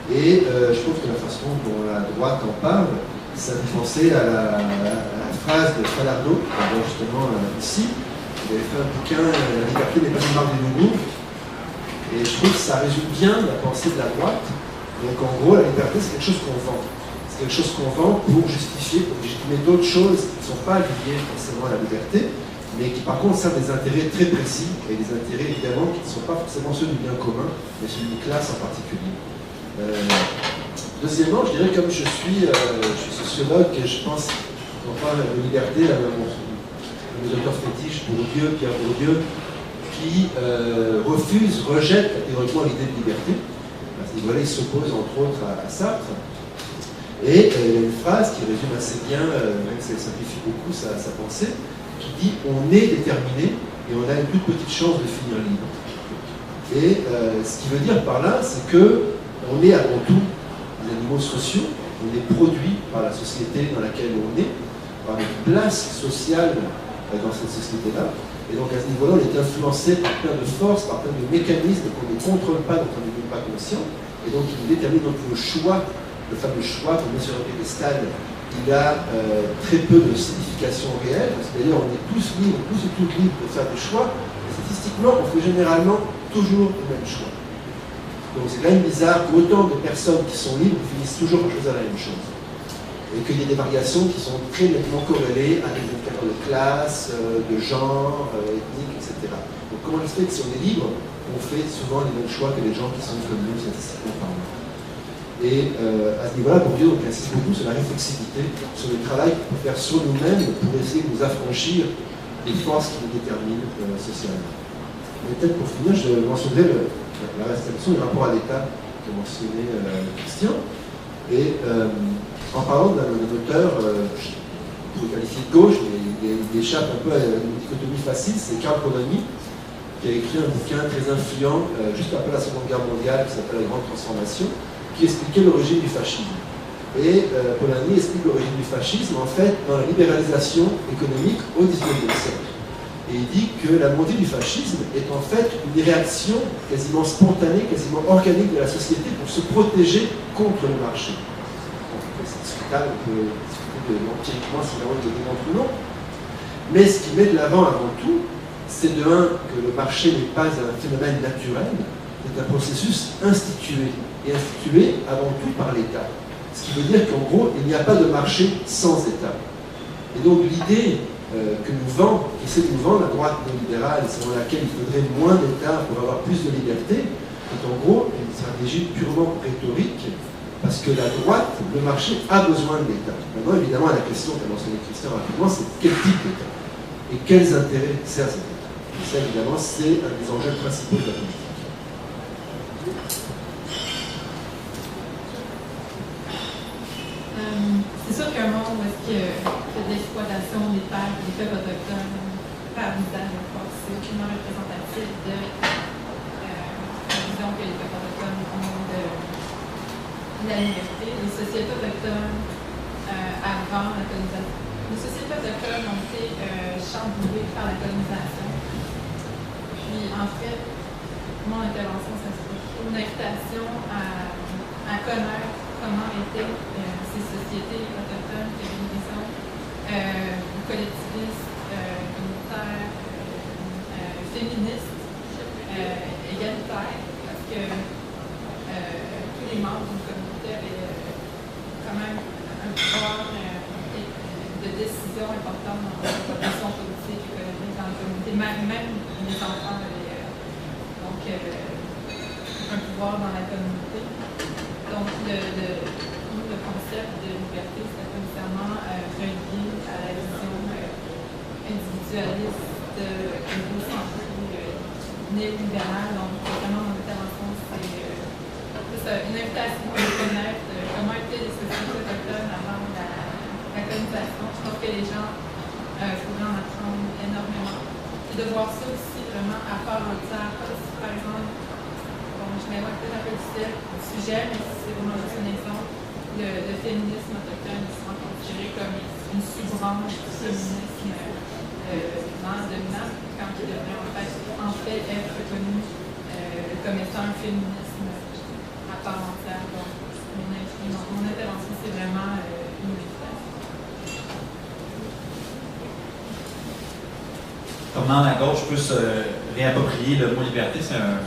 Et je trouve que la façon dont la droite en parle, ça me fait penser à la phrase de Falardeau, justement ici. Il avait fait un bouquin, La liberté n'est pas une marque des nounous. Et je trouve que ça résume bien la pensée de la droite. Donc en gros, la liberté, c'est quelque chose qu'on vend. C'est quelque chose qu'on vend pour justifier, pour légitimer d'autres choses qui ne sont pas liées forcément à la liberté, mais qui par contre servent des intérêts très précis, et des intérêts évidemment qui ne sont pas forcément ceux du bien commun, mais ceux d'une classe en particulier. Deuxièmement, je dirais comme je suis sociologue, et je pense qu'on parle de liberté, là, le docteur fétiche Bourdieu, Pierre Bourdieu, qui rejette catégoriquement l'idée de liberté. À ce niveau-là, il s'oppose entre autres à Sartre. Et il y a une phrase qui résume assez bien, même si elle simplifie beaucoup sa pensée, qui dit « on est déterminé et on a une toute petite chance de finir libre ». Et ce qui veut dire par là, c'est qu'on est avant tout des animaux sociaux, on est produit par la société dans laquelle on est, par notre place sociale dans cette société-là. Et donc à ce niveau-là, on est influencé par plein de forces, par plein de mécanismes qu'on ne contrôle pas, dont on n'est même pas conscient, et donc qui nous déterminent donc le choix, le fameux choix qu'on met sur un piédestal. Il a très peu de signification réelle, parce que d'ailleurs on est tous libres, tous et toutes libres de faire des choix, mais statistiquement on fait généralement toujours le même choix. Donc c'est quand même bizarre qu'autant de personnes qui sont libres finissent toujours par choisir la même chose. Et qu'il y ait des variations qui sont très nettement corrélées avec des indicateurs de classe, de genre, ethnique, etc. Donc comment il se fait que si on est libre, on fait souvent les mêmes choix que les gens qui sont comme nous, statistiquement parlant. Et à ce niveau-là, Bourdieu insiste beaucoup sur la réflexivité, sur le travail qu'on peut faire sur nous-mêmes pour essayer de nous affranchir des forces qui nous déterminent socialement. Mais peut-être pour finir, je mentionnerai la restriction du rapport à l'État qu'a mentionné Christian. Et en parlant d'un auteur, pour le qualifier de gauche, mais il échappe un peu à une dichotomie facile, c'est Karl Polanyi, qui a écrit un bouquin très influent juste après la Seconde Guerre mondiale qui s'appelle La Grande Transformation, qui expliquait l'origine du fascisme. Et Polanyi explique l'origine du fascisme en fait dans la libéralisation économique au XIXe siècle. Et il dit que la montée du fascisme est en fait une réaction quasiment spontanée, quasiment organique de la société pour se protéger contre le marché. C'est discutable, on peut discuter empiriquement si vraiment il le démontre ou non. Mais ce qui met de l'avant avant tout, c'est de un, que le marché n'est pas un phénomène naturel, c'est un processus institué, et institué avant tout par l'État. Ce qui veut dire qu'en gros, il n'y a pas de marché sans État. Et donc l'idée que nous vend, qui essaie de nous vendre la droite néolibérale, selon laquelle il faudrait moins d'État pour avoir plus de liberté, est en gros une stratégie purement rhétorique, parce que la droite, le marché, a besoin de l'État. Maintenant, évidemment, la question qu'a mentionné Christian rapidement, c'est quel type d'État et quels intérêts sert cet État. Et ça, évidemment, c'est un des enjeux principaux de la politique. C'est sûr qu'un monde où est-ce qu'il y a de l'exploitation des peuples autochtones par usage de force, c'est aucunement représentatif de la vision que les peuples autochtones ont de la liberté. Les sociétés autochtones, avant la colonisation, les sociétés autochtones ont été chamboulées par la colonisation. Puis, en fait, mon intervention, ça serait une invitation à connaître comment étaient ces sociétés autochtones qui avaient une vision collectiviste, communautaire, féministe, égalitaire, parce que tous les membres d'une communauté avaient quand même un pouvoir de décisions importantes dans la position politique, économique dans la communauté, même les enfants avaient donc, un pouvoir dans la communauté. Donc le concept de liberté, c'est pas nécessairement relié à la vision individualiste, égocentrée, néolibérale. Donc vraiment mon intervention, c'est une invitation à reconnaître comment étaient les sociétés autochtones avant la colonisation. Je pense que les gens pourraient en apprendre énormément. Et de voir ça aussi vraiment à part entière. Par exemple, bon, je m'évoque peut-être un peu du sujet, mais c'est vraiment juste un exemple. Le féminisme autochtone est souvent considéré comme une sous-branche du féminisme dominant, quand il devrait en fait être reconnu comme étant un féminisme à part entière. Donc, mon intervention, c'est vraiment une invitation. Comment la gauche peut se réapproprier le mot liberté, c'est un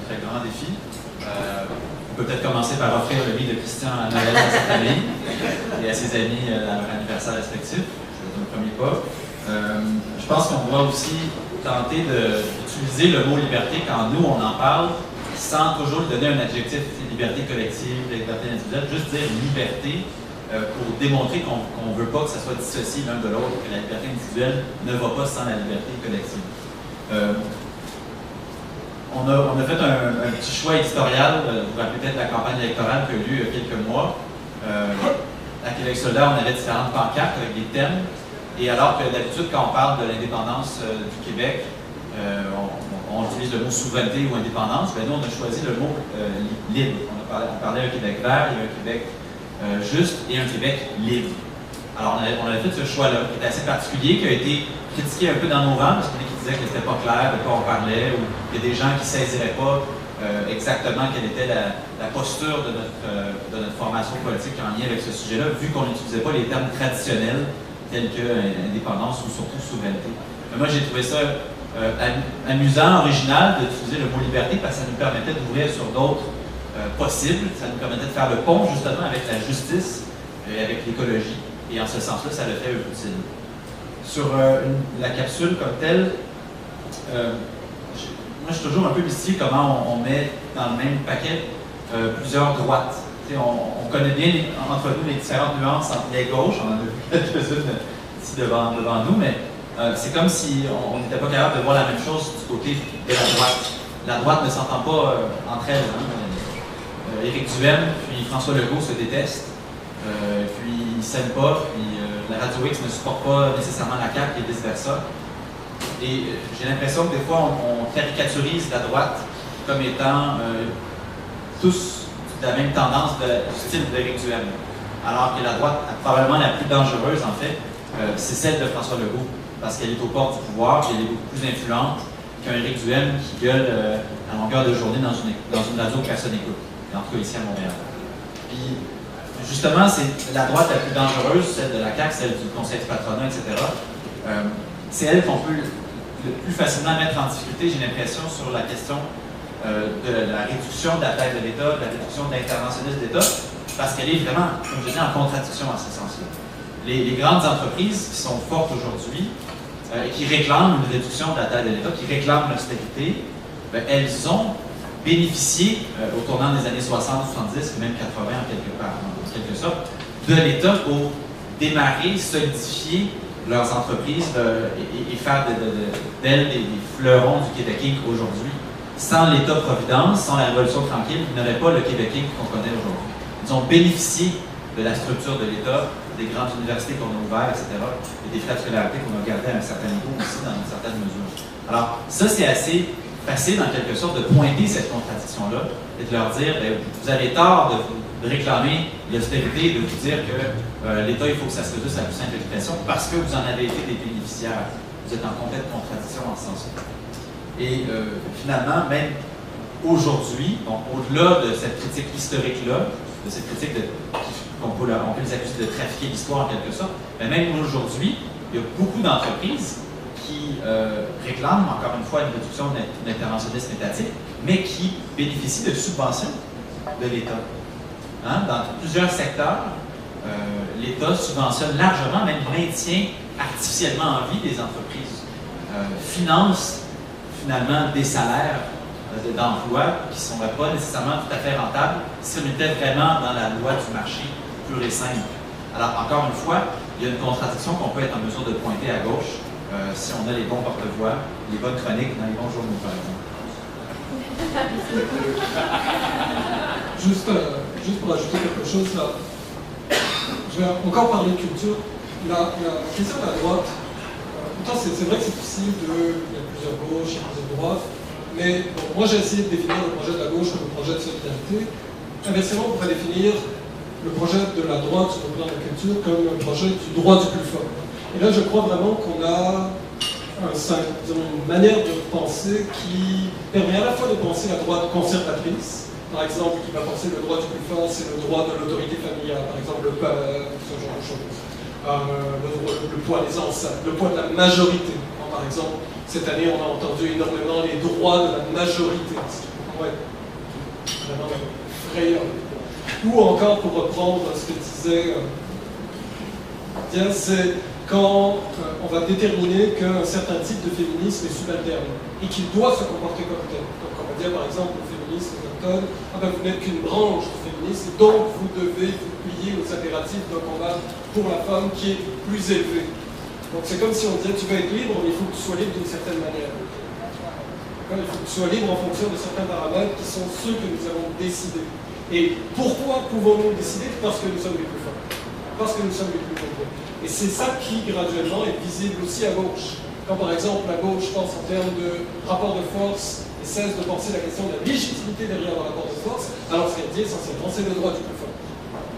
très grand défi. On peut peut-être commencer par offrir le livre de Christian à Noël à sa famille et à ses amis à leur anniversaire respectif. C'est un premier pas. Je pense qu'on doit aussi tenter d'utiliser le mot liberté quand nous, on en parle, sans toujours lui donner un adjectif, liberté collective, liberté individuelle, juste dire liberté pour démontrer qu'on ne veut pas que ça soit dissocié l'un de l'autre, que la liberté individuelle ne va pas sans la liberté collective. On a fait un petit choix éditorial, vous vous rappelez peut-être la campagne électorale qu'il y a eu il y a quelques mois. À Québec solidaire, on avait différentes pancartes avec des thèmes. Et alors que d'habitude, quand on parle de l'indépendance du Québec, on utilise le mot souveraineté ou indépendance, bien nous, on a choisi le mot libre. On parlait d'un Québec vert, il y a un Québec juste et un Québec libre. Alors, on avait fait ce choix-là, qui est assez particulier, qui a été critiqué un peu dans nos rangs, parce qu'il y en a qui disaient que c'était pas clair de quoi on parlait, ou qu'il y a des gens qui ne saisiraient pas exactement quelle était la posture de notre formation politique en lien avec ce sujet-là, vu qu'on n'utilisait pas les termes traditionnels tels que indépendance ou surtout souveraineté. Mais moi, j'ai trouvé ça amusant, original d'utiliser le mot liberté parce que ça nous permettait d'ouvrir sur d'autres possibles, ça nous permettait de faire le pont justement avec la justice et avec l'écologie. Et en ce sens-là, ça le fait utile. Sur la capsule comme telle, moi je suis toujours un peu mystifié comment on met dans le même paquet plusieurs droites. On connaît bien entre nous les différentes nuances entre les gauches, on en a vu quelques-unes ici devant nous, mais c'est comme si on n'était pas capable de voir la même chose du côté de la droite. La droite ne s'entend pas entre elles. Hein. Éric Duhaime puis François Legault se détestent, puis ils ne s'aiment pas, puis la Radio X ne supporte pas nécessairement la CAQ et vice-versa. Et j'ai l'impression que des fois on caricaturise la droite comme étant tous de la même tendance du style d'Éric Duhaime. Alors que la droite, probablement la plus dangereuse en fait, c'est celle de François Legault, parce qu'elle est aux portes du pouvoir, puis elle est beaucoup plus influente qu'un Éric Duhaime qui gueule à longueur de journée dans une radio que personne n'écoute, en tout cas ici à Montréal. Puis justement, c'est la droite la plus dangereuse, celle de la CAQ, celle du Conseil du patronat, etc. C'est elle qu'on peut le plus facilement mettre en difficulté, j'ai l'impression, sur la question de la réduction de la taille de l'État, de la réduction de l'interventionnisme de l'État, parce qu'elle est vraiment, comme je dis, en contradiction à ce sens-là. Les grandes entreprises qui sont fortes aujourd'hui et qui réclament une réduction de la taille de l'État, qui réclament l'austérité, elles ont bénéficié au tournant des années 60, 70 et même 80 en quelque sorte, de l'État pour démarrer, solidifier leurs entreprises et faire d'elles des fleurons du Québec Inc. aujourd'hui. Sans l'État-providence, sans la Révolution tranquille, il n'y aurait pas le Québec Inc. qu'on connaît aujourd'hui. Ils ont bénéficié de la structure de l'État, des grandes universités qu'on a ouvertes, etc., et des frais de scolarité qu'on a gardés à un certain niveau aussi, dans une certaine mesure. Alors, ça, c'est assez facile, en quelque sorte, de pointer cette contradiction-là et de leur dire, vous avez tort de réclamer l'austérité et de vous dire que l'État, il faut que ça se réduise à la plus simple expression parce que vous en avez été des bénéficiaires. Vous êtes en complète contradiction en ce sens-là. Et finalement, même aujourd'hui, au-delà de cette critique historique-là, de cette critique qu'on peut les accuser de trafiquer l'histoire en quelque sorte, mais même aujourd'hui, il y a beaucoup d'entreprises qui réclament, encore une fois, une réduction de l'interventionnisme étatique, mais qui bénéficient de subventions de l'État. Hein? Dans plusieurs secteurs, l'État subventionne largement, même maintient artificiellement en vie des entreprises, finance finalement des salaires d'emploi qui ne sont pas nécessairement tout à fait rentables si on était vraiment dans la loi du marché pur et simple. Alors, encore une fois, il y a une contradiction qu'on peut être en mesure de pointer à gauche si on a les bons porte-voix, les bonnes chroniques dans les bons journaux, par exemple. Juste pour ajouter quelque chose, là, je vais encore parler de culture. La question de la droite, pourtant c'est vrai que c'est difficile il y a plusieurs gauches, il y a plusieurs droites, mais bon, moi j'ai essayé de définir le projet de la gauche comme le projet de solidarité. Inversement, on pourrait définir le projet de la droite sur le plan de la culture comme le projet du droit du plus fort. Et là, je crois vraiment qu'on a une manière de penser qui permet à la fois de penser la droite conservatrice, par exemple, qui va penser le droit du plus fort, c'est le droit de l'autorité familiale, par exemple le père, ce genre de choses, le poids des ancêtres, le poids de la majorité. Par exemple, cette année, on a entendu énormément les droits de la majorité, ce qui pourrait être vraiment effrayant. Ou encore, pour reprendre ce que disait Diane, c'est quand on va déterminer qu'un certain type de féminisme est subalterne et qu'il doit se comporter comme tel. Donc on va dire par exemple au féminisme autochtone, vous n'êtes qu'une branche du féminisme, donc vous devez vous plier aux impératifs d'un combat pour la femme qui est plus élevé. Donc c'est comme si on disait tu veux être libre, mais il faut que tu sois libre d'une certaine manière. Il faut que tu sois libre en fonction de certains paramètres qui sont ceux que nous avons décidés. Et pourquoi pouvons-nous décider? Parce que nous sommes les plus forts. Parce que nous sommes les plus nombreux. Et c'est ça qui, graduellement, est visible aussi à gauche. Quand, par exemple, la gauche pense en termes de rapport de force et cesse de penser la question de la légitimité derrière le rapport de force, alors ce qu'elle dit essentiellement, c'est le droit du plus fort.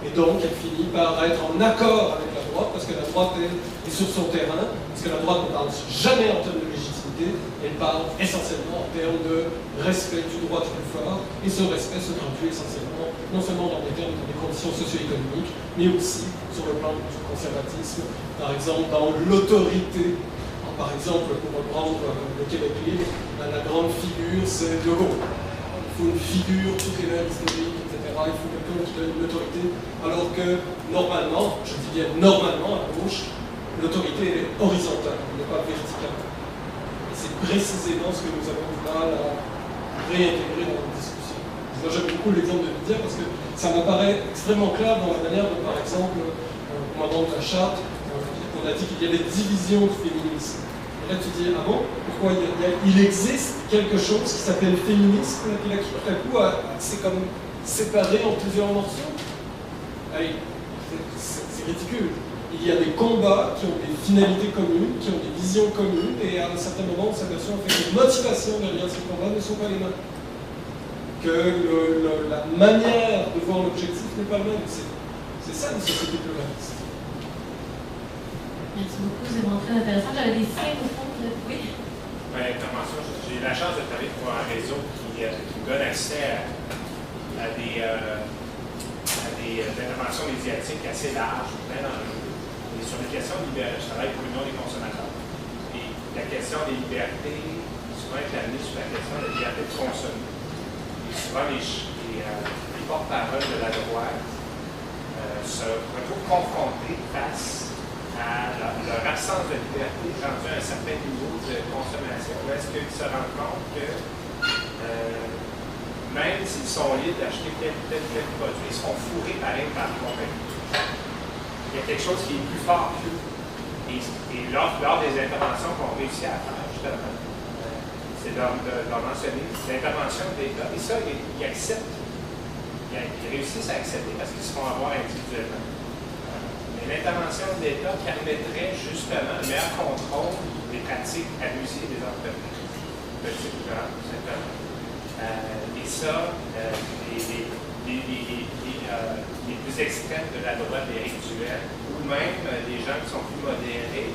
Et donc, elle finit par être en accord avec la droite, parce que la droite est sur son terrain, parce que la droite ne parle jamais en termes de légitimité, elle parle essentiellement en termes de respect du droit du plus fort, et ce respect se traduit essentiellement, non seulement dans les termes des conditions socio-économiques, mais aussi sur le plan du conservatisme, par exemple dans l'autorité. Par exemple, pour reprendre le Québec libre, la grande figure, c'est De Gaulle. Il faut une figure tutélaire historique, etc. Il faut quelqu'un qui donne une autorité, alors que normalement, je dis bien normalement, à gauche, l'autorité est horizontale, elle n'est pas verticale. Et c'est précisément ce que nous avons du mal à réintégrer dans notre discussion. Moi, j'aime beaucoup l'exemple de Lydia parce que ça m'apparaît extrêement clair dans la manière dont, par exemple, au moment de la charte, on a dit qu'il y avait division du féminisme. Et là, tu dis, ah bon, pourquoi il existe quelque chose qui s'appelle féminisme, et puis là, qui tout à coup, c'est comme séparé en plusieurs morceaux? Allez, c'est ridicule. Il y a des combats qui ont des finalités communes, qui ont des visions communes, et à un certain moment, on s'aperçoit que les motivations derrière ces combats ne sont pas les mêmes. Que la manière de voir l'objectif n'est pas le même. C'est ça une société pluraliste. Merci beaucoup, c'est vraiment très intéressant. J'avais des signes au fond de... Oui? L'intervention, j'ai eu la chance de travailler pour un réseau qui me donne accès à des interventions médiatiques assez larges, plein d'enjeux. Et sur les questions de liberté, je travaille pour l'Union des consommateurs. Et la question des libertés, souvent est amenée sur la question de la liberté de consommer. Et souvent, les porte-paroles de la droite se retrouvent confrontés face à leur absence de liberté rendue à un certain niveau de consommation, où est-ce qu'ils se rendent compte que même s'ils sont libres d'acheter tel produit, ils seront fourrés pareil par la compagnie. Il y a quelque chose qui est plus fort qu'eux. Et lors des interventions qu'on réussit à faire, justement, c'est de leur mentionner l'intervention de l'État. Et ça, ils acceptent. Ils réussissent à accepter parce qu'ils se font avoir individuellement. L'intervention de l'État permettrait justement un meilleur contrôle des pratiques abusives des entreprises, petites ou grandes, tout simplement. Et ça, les plus extrêmes de la droite délictuelle, ou même les gens qui sont plus modérés,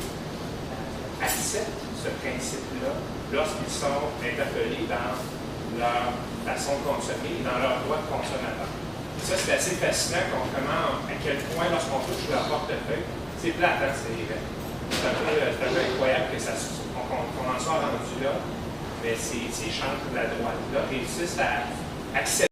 acceptent ce principe-là lorsqu'ils sont interpellés dans leur façon de consommer et dans leur droit de consommateur. Ça, c'est assez fascinant à quel point, lorsqu'on touche leur portefeuille, c'est plate, hein, c'est un peu incroyable qu'on en soit rendu là, mais ces champs de la droite-là réussissent à accepter